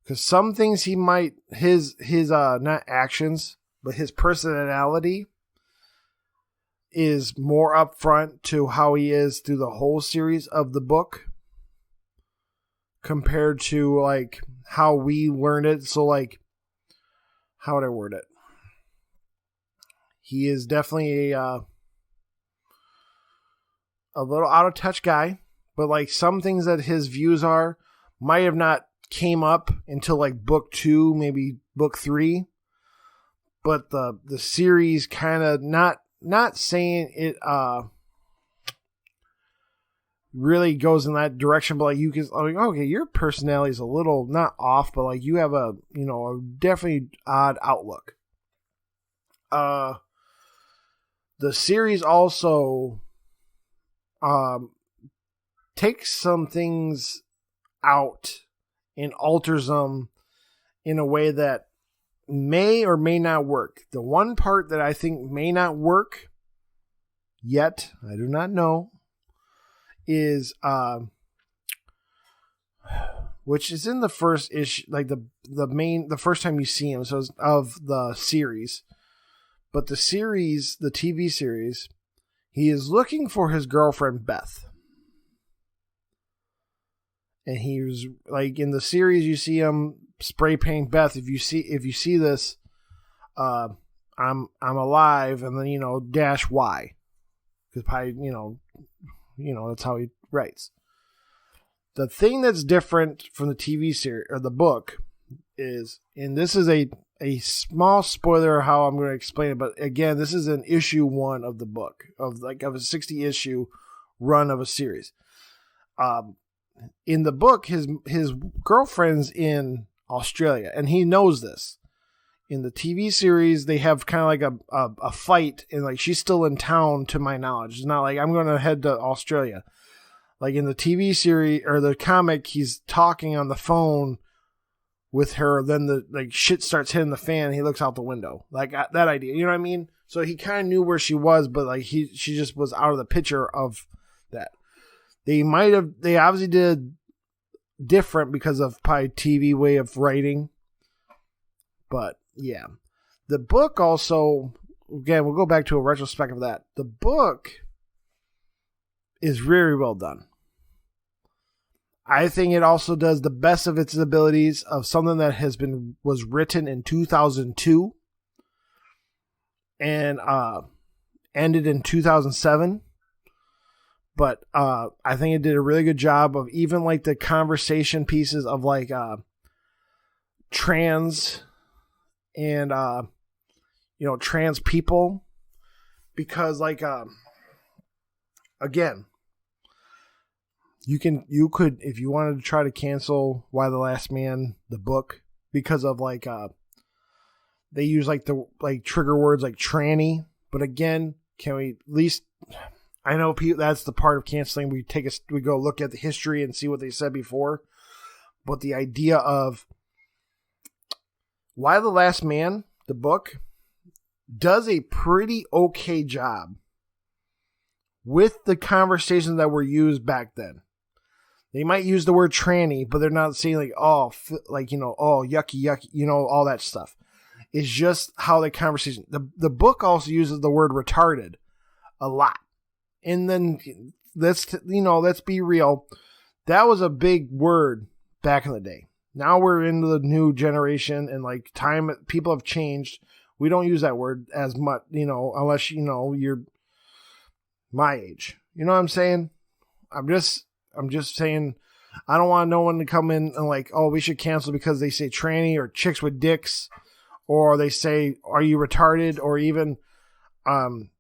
Because some things he might, his not actions, but his personality is more upfront to how he is through the whole series of the book compared to like how we learned it. So like, how would I word it? He is definitely a little out of touch guy, but like some things that his views are might have not came up until like book 2, maybe book 3. But the series kind of not saying it really goes in that direction, but like you can like, okay, your personality is a little not off, but like you have a definitely odd outlook. The series also takes some things out and alters them in a way that may or may not work. The one part that I think may not work yet, I do not know, is which is in the first issue, like the first time you see him, so it's of the series. But the series, the TV series, he is looking for his girlfriend Beth. And he was like in the series, you see him spray paint Beth. If you see this, I'm alive, and then dash Y, because probably that's how he writes. The thing that's different from the TV series or the book is, and this is a small spoiler how I'm going to explain it, but again, this is an issue 1 of the book of a 60 issue run of a series. In the book, his girlfriend's in Australia, and he knows this. In the TV series, they have kind of like a fight, and like she's still in town, to my knowledge. It's not like I'm going to head to Australia. Like in the TV series or the comic, he's talking on the phone with her. Then the shit starts hitting the fan. He looks out the window, like that idea. You know what I mean? So he kind of knew where she was, but like she just was out of the picture of that. They obviously did different because of probably TV way of writing. But yeah, the book also, again, we'll go back to a retrospect of that. The book is very well done. I think it also does the best of its abilities of something that was written in 2002 and ended in 2007. But I think it did a really good job of even like the conversation pieces of like trans and trans people, because like again, you could, if you wanted to try to cancel Why the Last Man, the book, because of like they use like the trigger words like tranny, but again, can we at least, I know that's the part of canceling. We go look at the history and see what they said before. But the idea of Why the Last Man, the book, does a pretty okay job with the conversations that were used back then. They might use the word tranny, but they're not saying like, oh, yucky, all that stuff. It's just how the conversation. The book also uses the word retarded a lot. And then let's be real. That was a big word back in the day. Now we're into the new generation, and like people have changed. We don't use that word as much, unless you're my age. You know what I'm saying? I'm just saying, I don't want no one to come in and like, oh, we should cancel because they say tranny or chicks with dicks, or they say, are you retarded, or even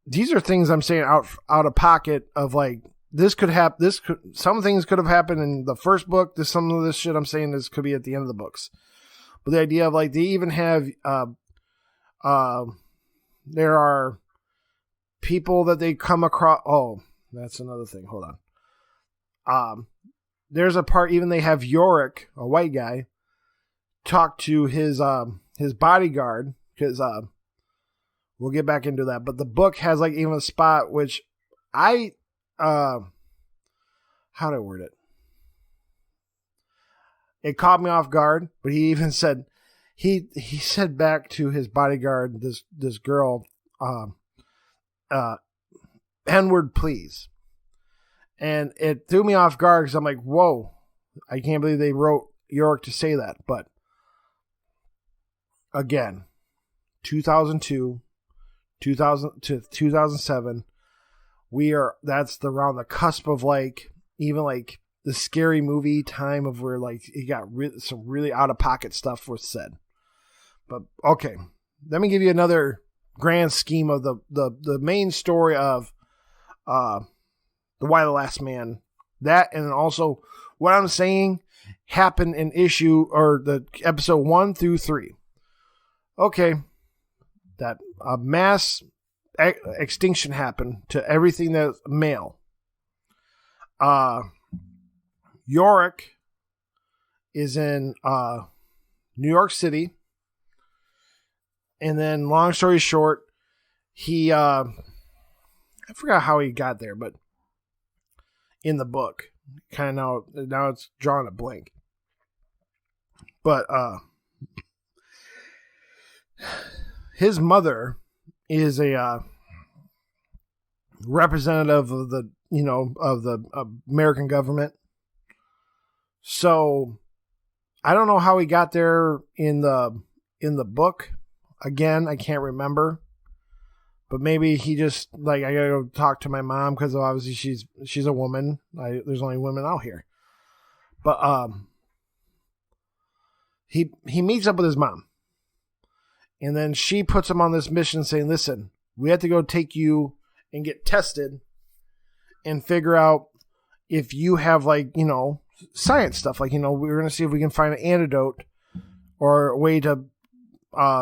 these are things I'm saying out of pocket of like, this could happen. Some things could have happened in the first book. Some of this shit I'm saying could be at the end of the books. But the idea of like, they even have, there are people that they come across. Oh, that's another thing. Hold on. There's a part, even they have Yorick, a white guy, talk to his bodyguard, because, we'll get back into that. But the book has like even a spot which how do I word it? It caught me off guard, but he even said, he said back to his bodyguard, this girl, N-word, please. And it threw me off guard because I'm like, whoa, I can't believe they wrote York to say that. But again, 2002, 2000 to 2007. That's around the cusp of like, even like the Scary Movie time of where like it got some really out of pocket stuff was said. But okay, let me give you another grand scheme of the main story of the Why the Last Man. That, and also what I'm saying happened in the episode 1 through 3. Okay, that mass extinction happened to everything that's male. Yorick is in New York City. And then, long story short, he, I forgot how he got there, but in the book, kind of now it's drawn a blank. But his mother is a representative of the American government. So I don't know how he got there in the book. Again, I can't remember, but maybe he just like, I gotta go talk to my mom because obviously she's a woman. There's only women out here, but he meets up with his mom, and then she puts him on this mission saying, "Listen, we have to go take you and get tested and figure out if you have like science stuff. Like we're gonna see if we can find an antidote or a way to."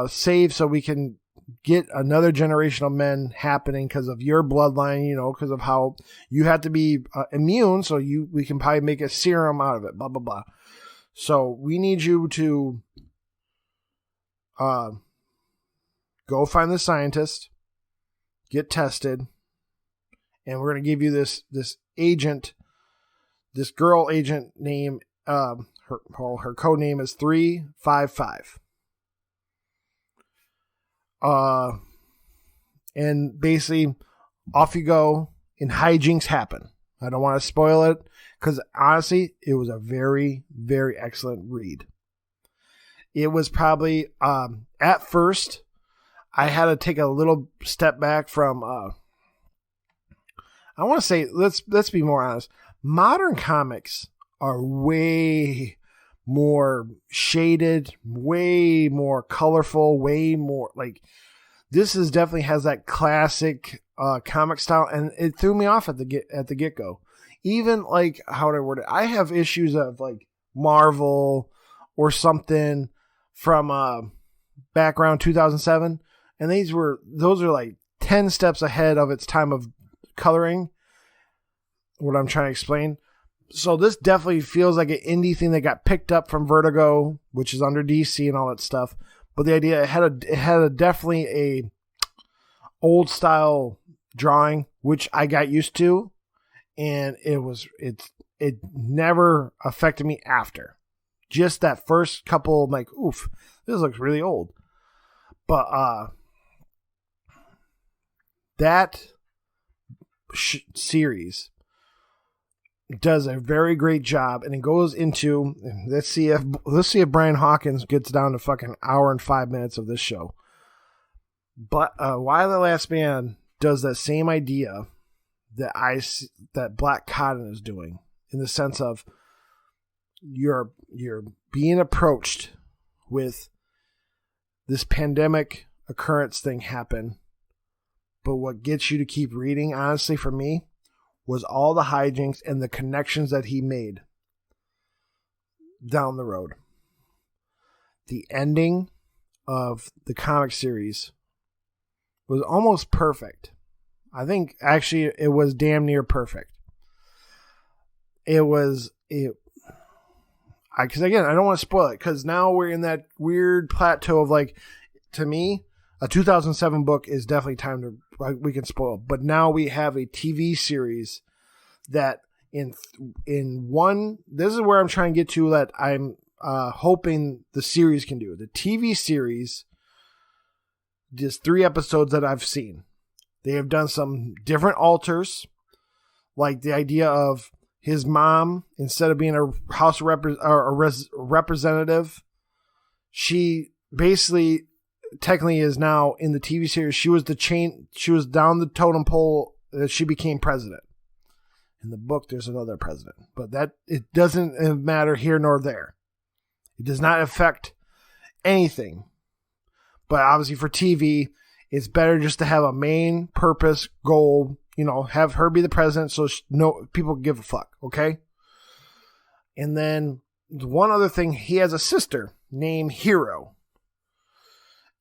Save so we can get another generation of men happening because of your bloodline, because of how you have to be immune. So we can probably make a serum out of it, blah, blah, blah. So we need you to go find the scientist, get tested, and we're going to give you this agent, this girl agent name, her code name is 355. And basically off you go and hijinks happen. I don't want to spoil it because honestly, it was a very, very excellent read. It was probably, at first I had to take a little step back from, I want to say, let's be more honest. Modern comics are way more shaded, way more colorful, way more like this is definitely has that classic comic style, and it threw me off at the get go. Even like how would I word it? I have issues of like Marvel or something from back around 2007, and those are like 10 steps ahead of its time of coloring. What I'm trying to explain. So this definitely feels like an indie thing that got picked up from Vertigo, which is under DC and all that stuff. But the idea it had definitely a old style drawing, which I got used to, and it never affected me after. Just that first couple, I'm like, oof, this looks really old. But that series does a very great job, and it goes into let's see if Brian Hawkins gets down to fucking hour and 5 minutes of this show. But Why the Last Man does that same idea that Black Cotton is doing, in the sense of you're being approached with this pandemic occurrence thing happen, but what gets you to keep reading, honestly, for me, was all the hijinks and the connections that he made down the road. The ending of the comic series was almost perfect. I think actually it was damn near perfect. Because again, I don't want to spoil it, because now we're in that weird plateau of like, to me, a 2007 book is definitely time to, we can spoil. But now we have a TV series that in one, this is where I'm trying to get to, that I'm hoping the series can do. The TV series, just 3 episodes that I've seen. They have done some different alters, like the idea of his mom, instead of being a representative, she basically technically is now in the TV series. She was down the totem pole that she became president. In the book, there's another president, but that it doesn't matter here nor there. It does not affect anything. But obviously for TV, it's better just to have a main purpose, goal, have her be the president so no people give a fuck, okay? And then one other thing, he has a sister named Hero.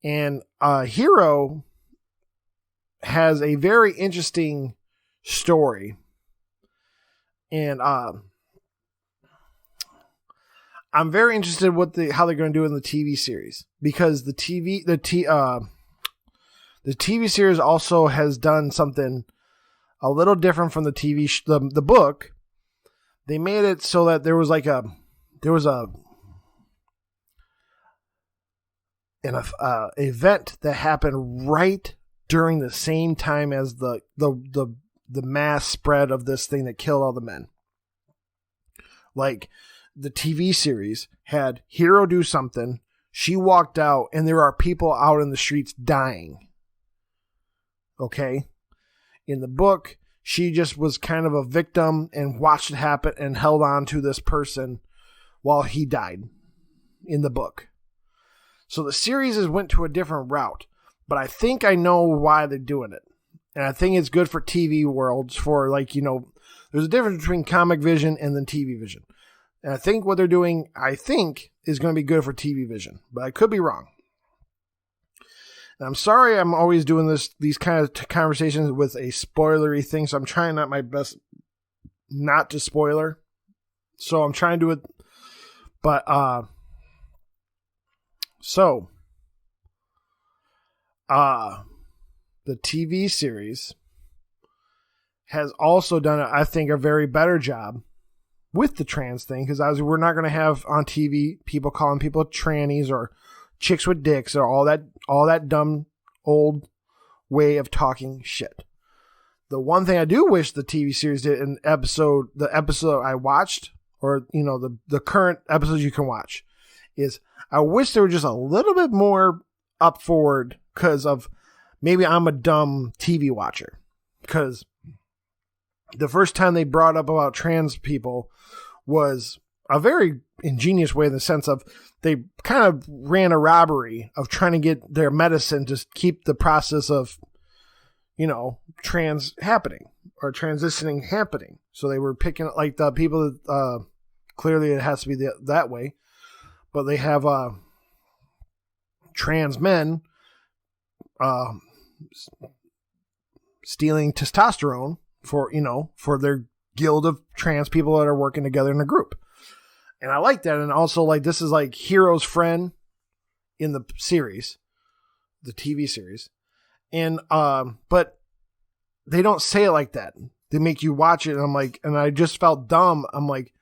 And Hero has a very interesting story. And I'm very interested how they're going to do it in the TV series, because the TV series also has done something a little different from the the book. They made it so that there was an event that happened right during the same time as the mass spread of this thing that killed all the men. Like, the TV series had Hero do something, she walked out, and there are people out in the streets dying. Okay? In the book, she just was kind of a victim and watched it happen and held on to this person while he died in the book. So the series went to a different route, but I think I know why they're doing it. And I think it's good for TV worlds for, there's a difference between comic vision and then TV vision. And I think what they're doing, is going to be good for TV vision, but I could be wrong. And I'm sorry I'm always doing these kind of conversations with a spoilery thing, so I'm trying my best not to spoiler. So I'm trying to do it, but, the TV series has also done, I think, a very better job with the trans thing, because we're not going to have on TV people calling people trannies or chicks with dicks or all that dumb old way of talking shit. The one thing I do wish the TV series did in the episode I watched, or the current episodes you can watch, is I wish they were just a little bit more up forward, because of maybe I'm a dumb TV watcher, because the first time they brought up about trans people was a very ingenious way, in the sense of they kind of ran a robbery of trying to get their medicine to keep the process of, trans happening or transitioning happening. So they were picking like the people that, clearly it has to be that way, but they have, trans men, stealing testosterone for their guild of trans people that are working together in a group. And I like that. And also, this is like Hero's friend in the series, the TV series. And, but they don't say it like that. They make you watch it. And I'm like, and I just felt dumb. I'm like,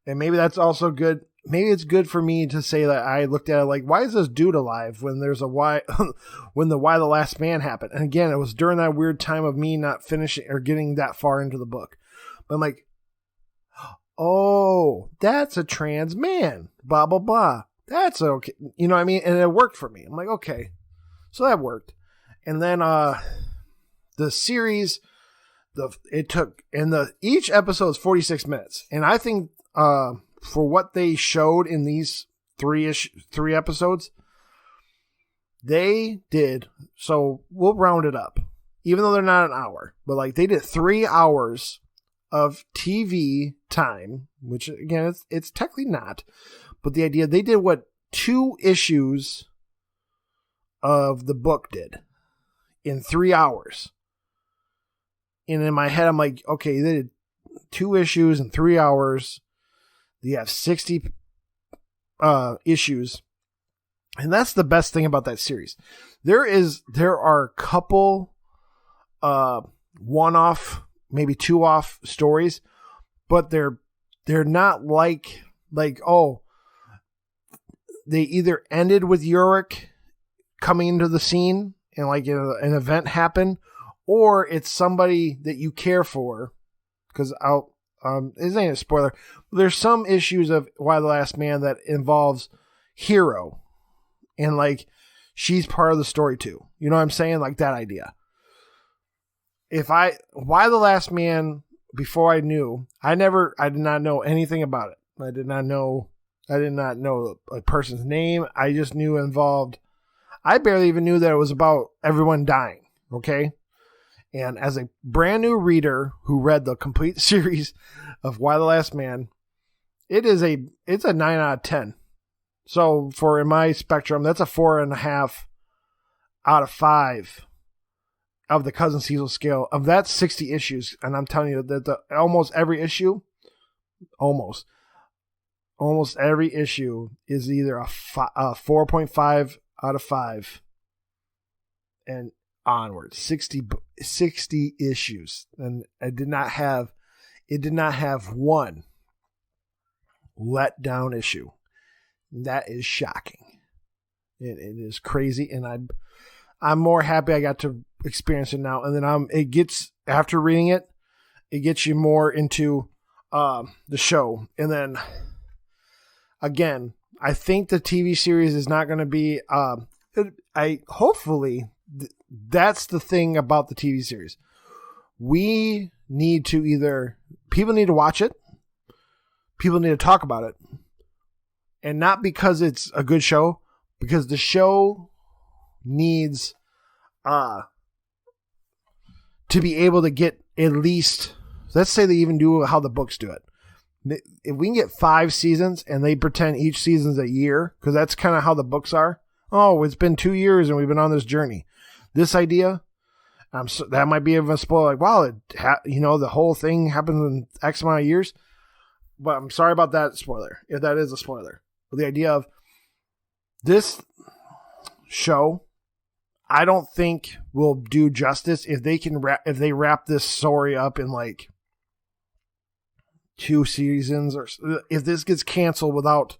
and maybe that's also good. Maybe it's good for me to say that I looked at it like, why is this dude alive when there's why the Last Man happened? And again, it was during that weird time of me not finishing or getting that far into the book. But I'm like, oh, that's a trans man, blah, blah, blah. That's okay. You know what I mean? And it worked for me. I'm like, okay. So that worked. And then the series, each episode is 46 minutes. And I think for what they showed in these three episodes, they did, so we'll round it up, even though they're not an hour, but they did 3 hours of TV time, which again, it's technically not, but the idea, they did what 2 issues of the book did in 3 hours. And in my head, I'm like, okay, they did 2 issues in 3 hours. They have 60 issues. And that's the best thing about that series. There are a couple one-off, maybe 2-off stories, but they're not like they either ended with Yorick coming into the scene and an event happened, or it's somebody that you care for, because this ain't a spoiler. There's some issues of Why the Last Man that involves Hero, and she's part of the story too. You know what I'm saying? Like that idea. Why the Last Man, before I knew, I did not know anything about it. I did not know a person's name. I just knew involved. I barely even knew that it was about everyone dying. Okay. And as a brand new reader who read the complete series of Why the Last Man, it's a 9 out of 10. So in my spectrum, that's a 4.5 out of 5 of the Cousin Cecil scale. Of that 60 issues, and I'm telling you that almost every issue is either a 4.5 out of 5 and onward. 60 issues, and it did not have one let down issue. That is shocking. It is crazy, and I'm more happy I got to experience it now. And then after reading it, it gets you more into the show. And then again, I think the TV series is not going to be. Hopefully, that's the thing about the TV series. We need to people need to watch it. People need to talk about it. And not because it's a good show, because the show needs to be able to get at least, let's say they even do how the books do it. If we can get 5 seasons and they pretend each season's a year, because that's kind of how the books are. Oh, it's been 2 years and we've been on this journey. This idea, that might be a spoiler. Like, wow, the whole thing happens in X amount of years. But I'm sorry about that spoiler, if that is a spoiler. But the idea of this show, I don't think will do justice if they wrap this story up in like 2 seasons, or if this gets canceled without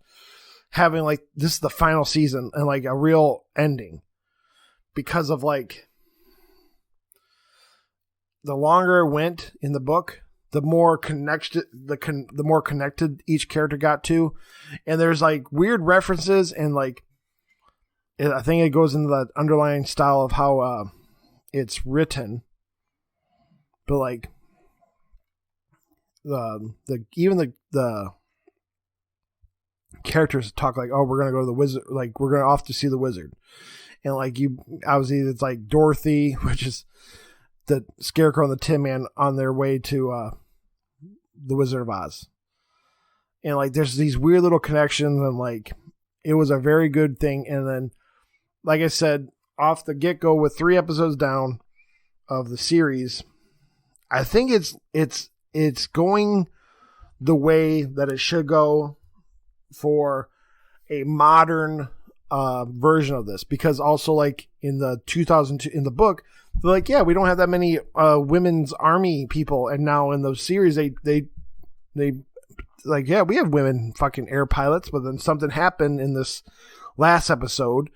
having like this is the final season and like a real ending, because of like the longer it went in the book, the more connected each character got to, and there's like weird references, and like I think it goes into that underlying style of how it's written, but like the characters talk like, oh, we're gonna go to the wizard, like we're gonna off to see the wizard, and like obviously it's like Dorothy, which is the Scarecrow and the Tin Man, on their way to the Wizard of Oz. And like there's these weird little connections, and like it was a very good thing. And then, like I said, off the get-go, with 3 episodes down of the series, I think it's going the way that it should go for a modern version of this. Because also, like in the 2002 in the book, they're like, yeah, we don't have that many women's army people, and now in the series they like, yeah, we have women fucking air pilots, but then something happened in this last episode,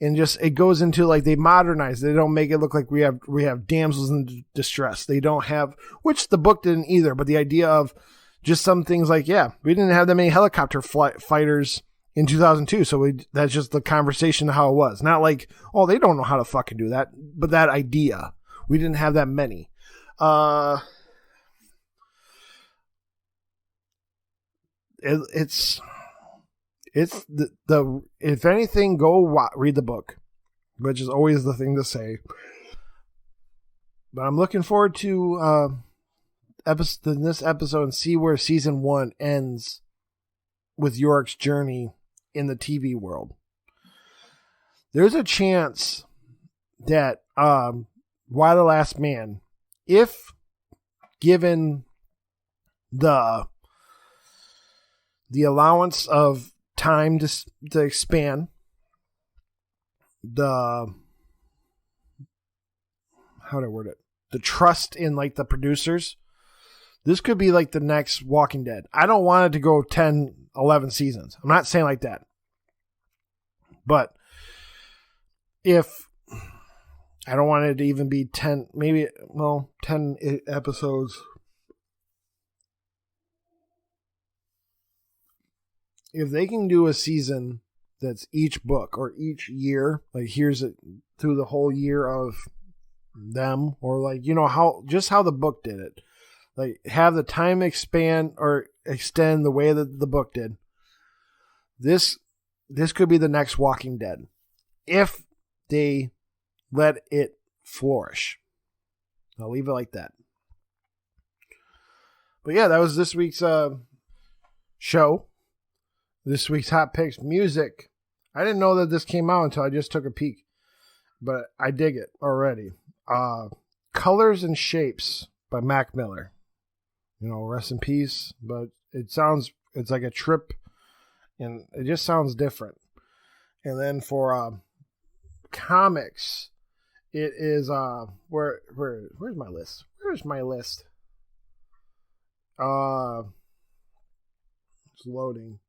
and just it goes into like they modernize. They don't make it look like we have damsels in distress. They don't have, which the book didn't either. But the idea of just some things like, yeah, we didn't have that many helicopter fighters in 2002, so that's just the conversation of how it was. Not like, oh, they don't know how to fucking do that, but that idea, we didn't have that many. It's the if anything, go read the book, which is always the thing to say. But I'm looking forward to this episode and see where season 1 ends with Yorick's journey in the TV world. There's a chance that Why the Last Man, if given the allowance of time to expand, the trust in like the producers, this could be like the next Walking Dead. I don't want it to go 10, 11 seasons. I'm not saying like that. But if I don't want it to even be 10, 10 episodes. If they can do a season that's each book or each year. Like here's it through the whole year of them, or like, you know, how the book did it. Like have the time expand or extend the way that the book did. This could be the next Walking Dead if they let it flourish. I'll leave it like that. But yeah, that was this week's show. This week's Hot Picks music. I didn't know that this came out until I just took a peek, but I dig it already. Colors and Shapes by Mac Miller. You know, rest in peace, but it's like a trip, and it just sounds different. And then for comics, it is where's my list? Where's my list? It's loading.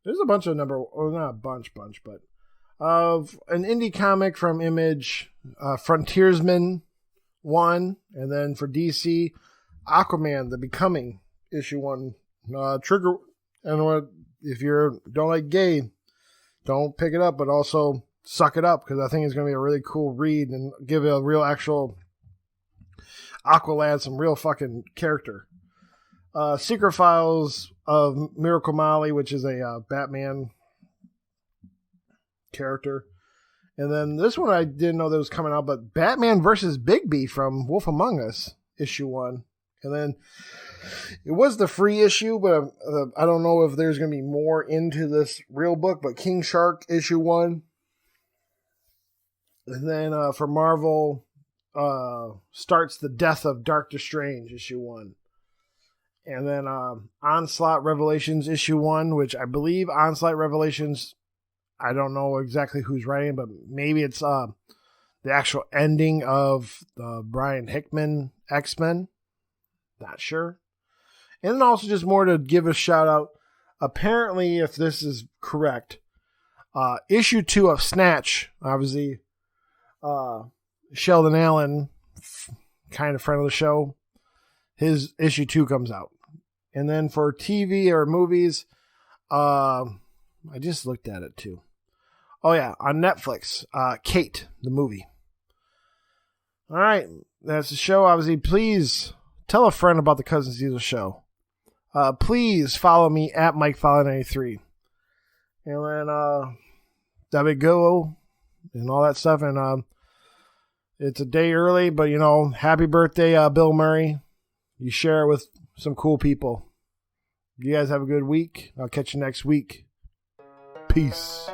There's a bunch of not a bunch, but of an indie comic from Image, Frontiersman 1, and then for DC, Aquaman: The Becoming, issue 1. Trigger, and if you don't like gay, don't pick it up, but also suck it up, because I think it's going to be a really cool read and give a real actual Aqualad some real fucking character. Secret Files of Miracle Molly, which is a Batman character. And then this one I didn't know that was coming out, but Batman versus Bigby from Wolf Among Us, issue 1. And then it was the free issue, but I don't know if there's going to be more into this real book, but King Shark, issue 1. And then for Marvel, starts The Death of Doctor Strange, issue 1. And then Onslaught Revelations, issue 1, which I believe Onslaught Revelations, I don't know exactly who's writing, but maybe it's the actual ending of the Brian Hickman X-Men. Not sure. And then also just more to give a shout out. Apparently, if this is correct, issue 2 of Snatch, obviously, Sheldon Allen, kind of friend of the show, his issue 2 comes out. And then for TV or movies, I just looked at it too. Oh yeah, on Netflix, Kate, the movie. All right, that's the show. Obviously, please tell a friend about the Cousin Caesar show. Please follow me at MikeFowler93. And then that'd be go and all that stuff. And it's a day early, but you know, happy birthday, Bill Murray. You share it with some cool people. You guys have a good week. I'll catch you next week. Peace.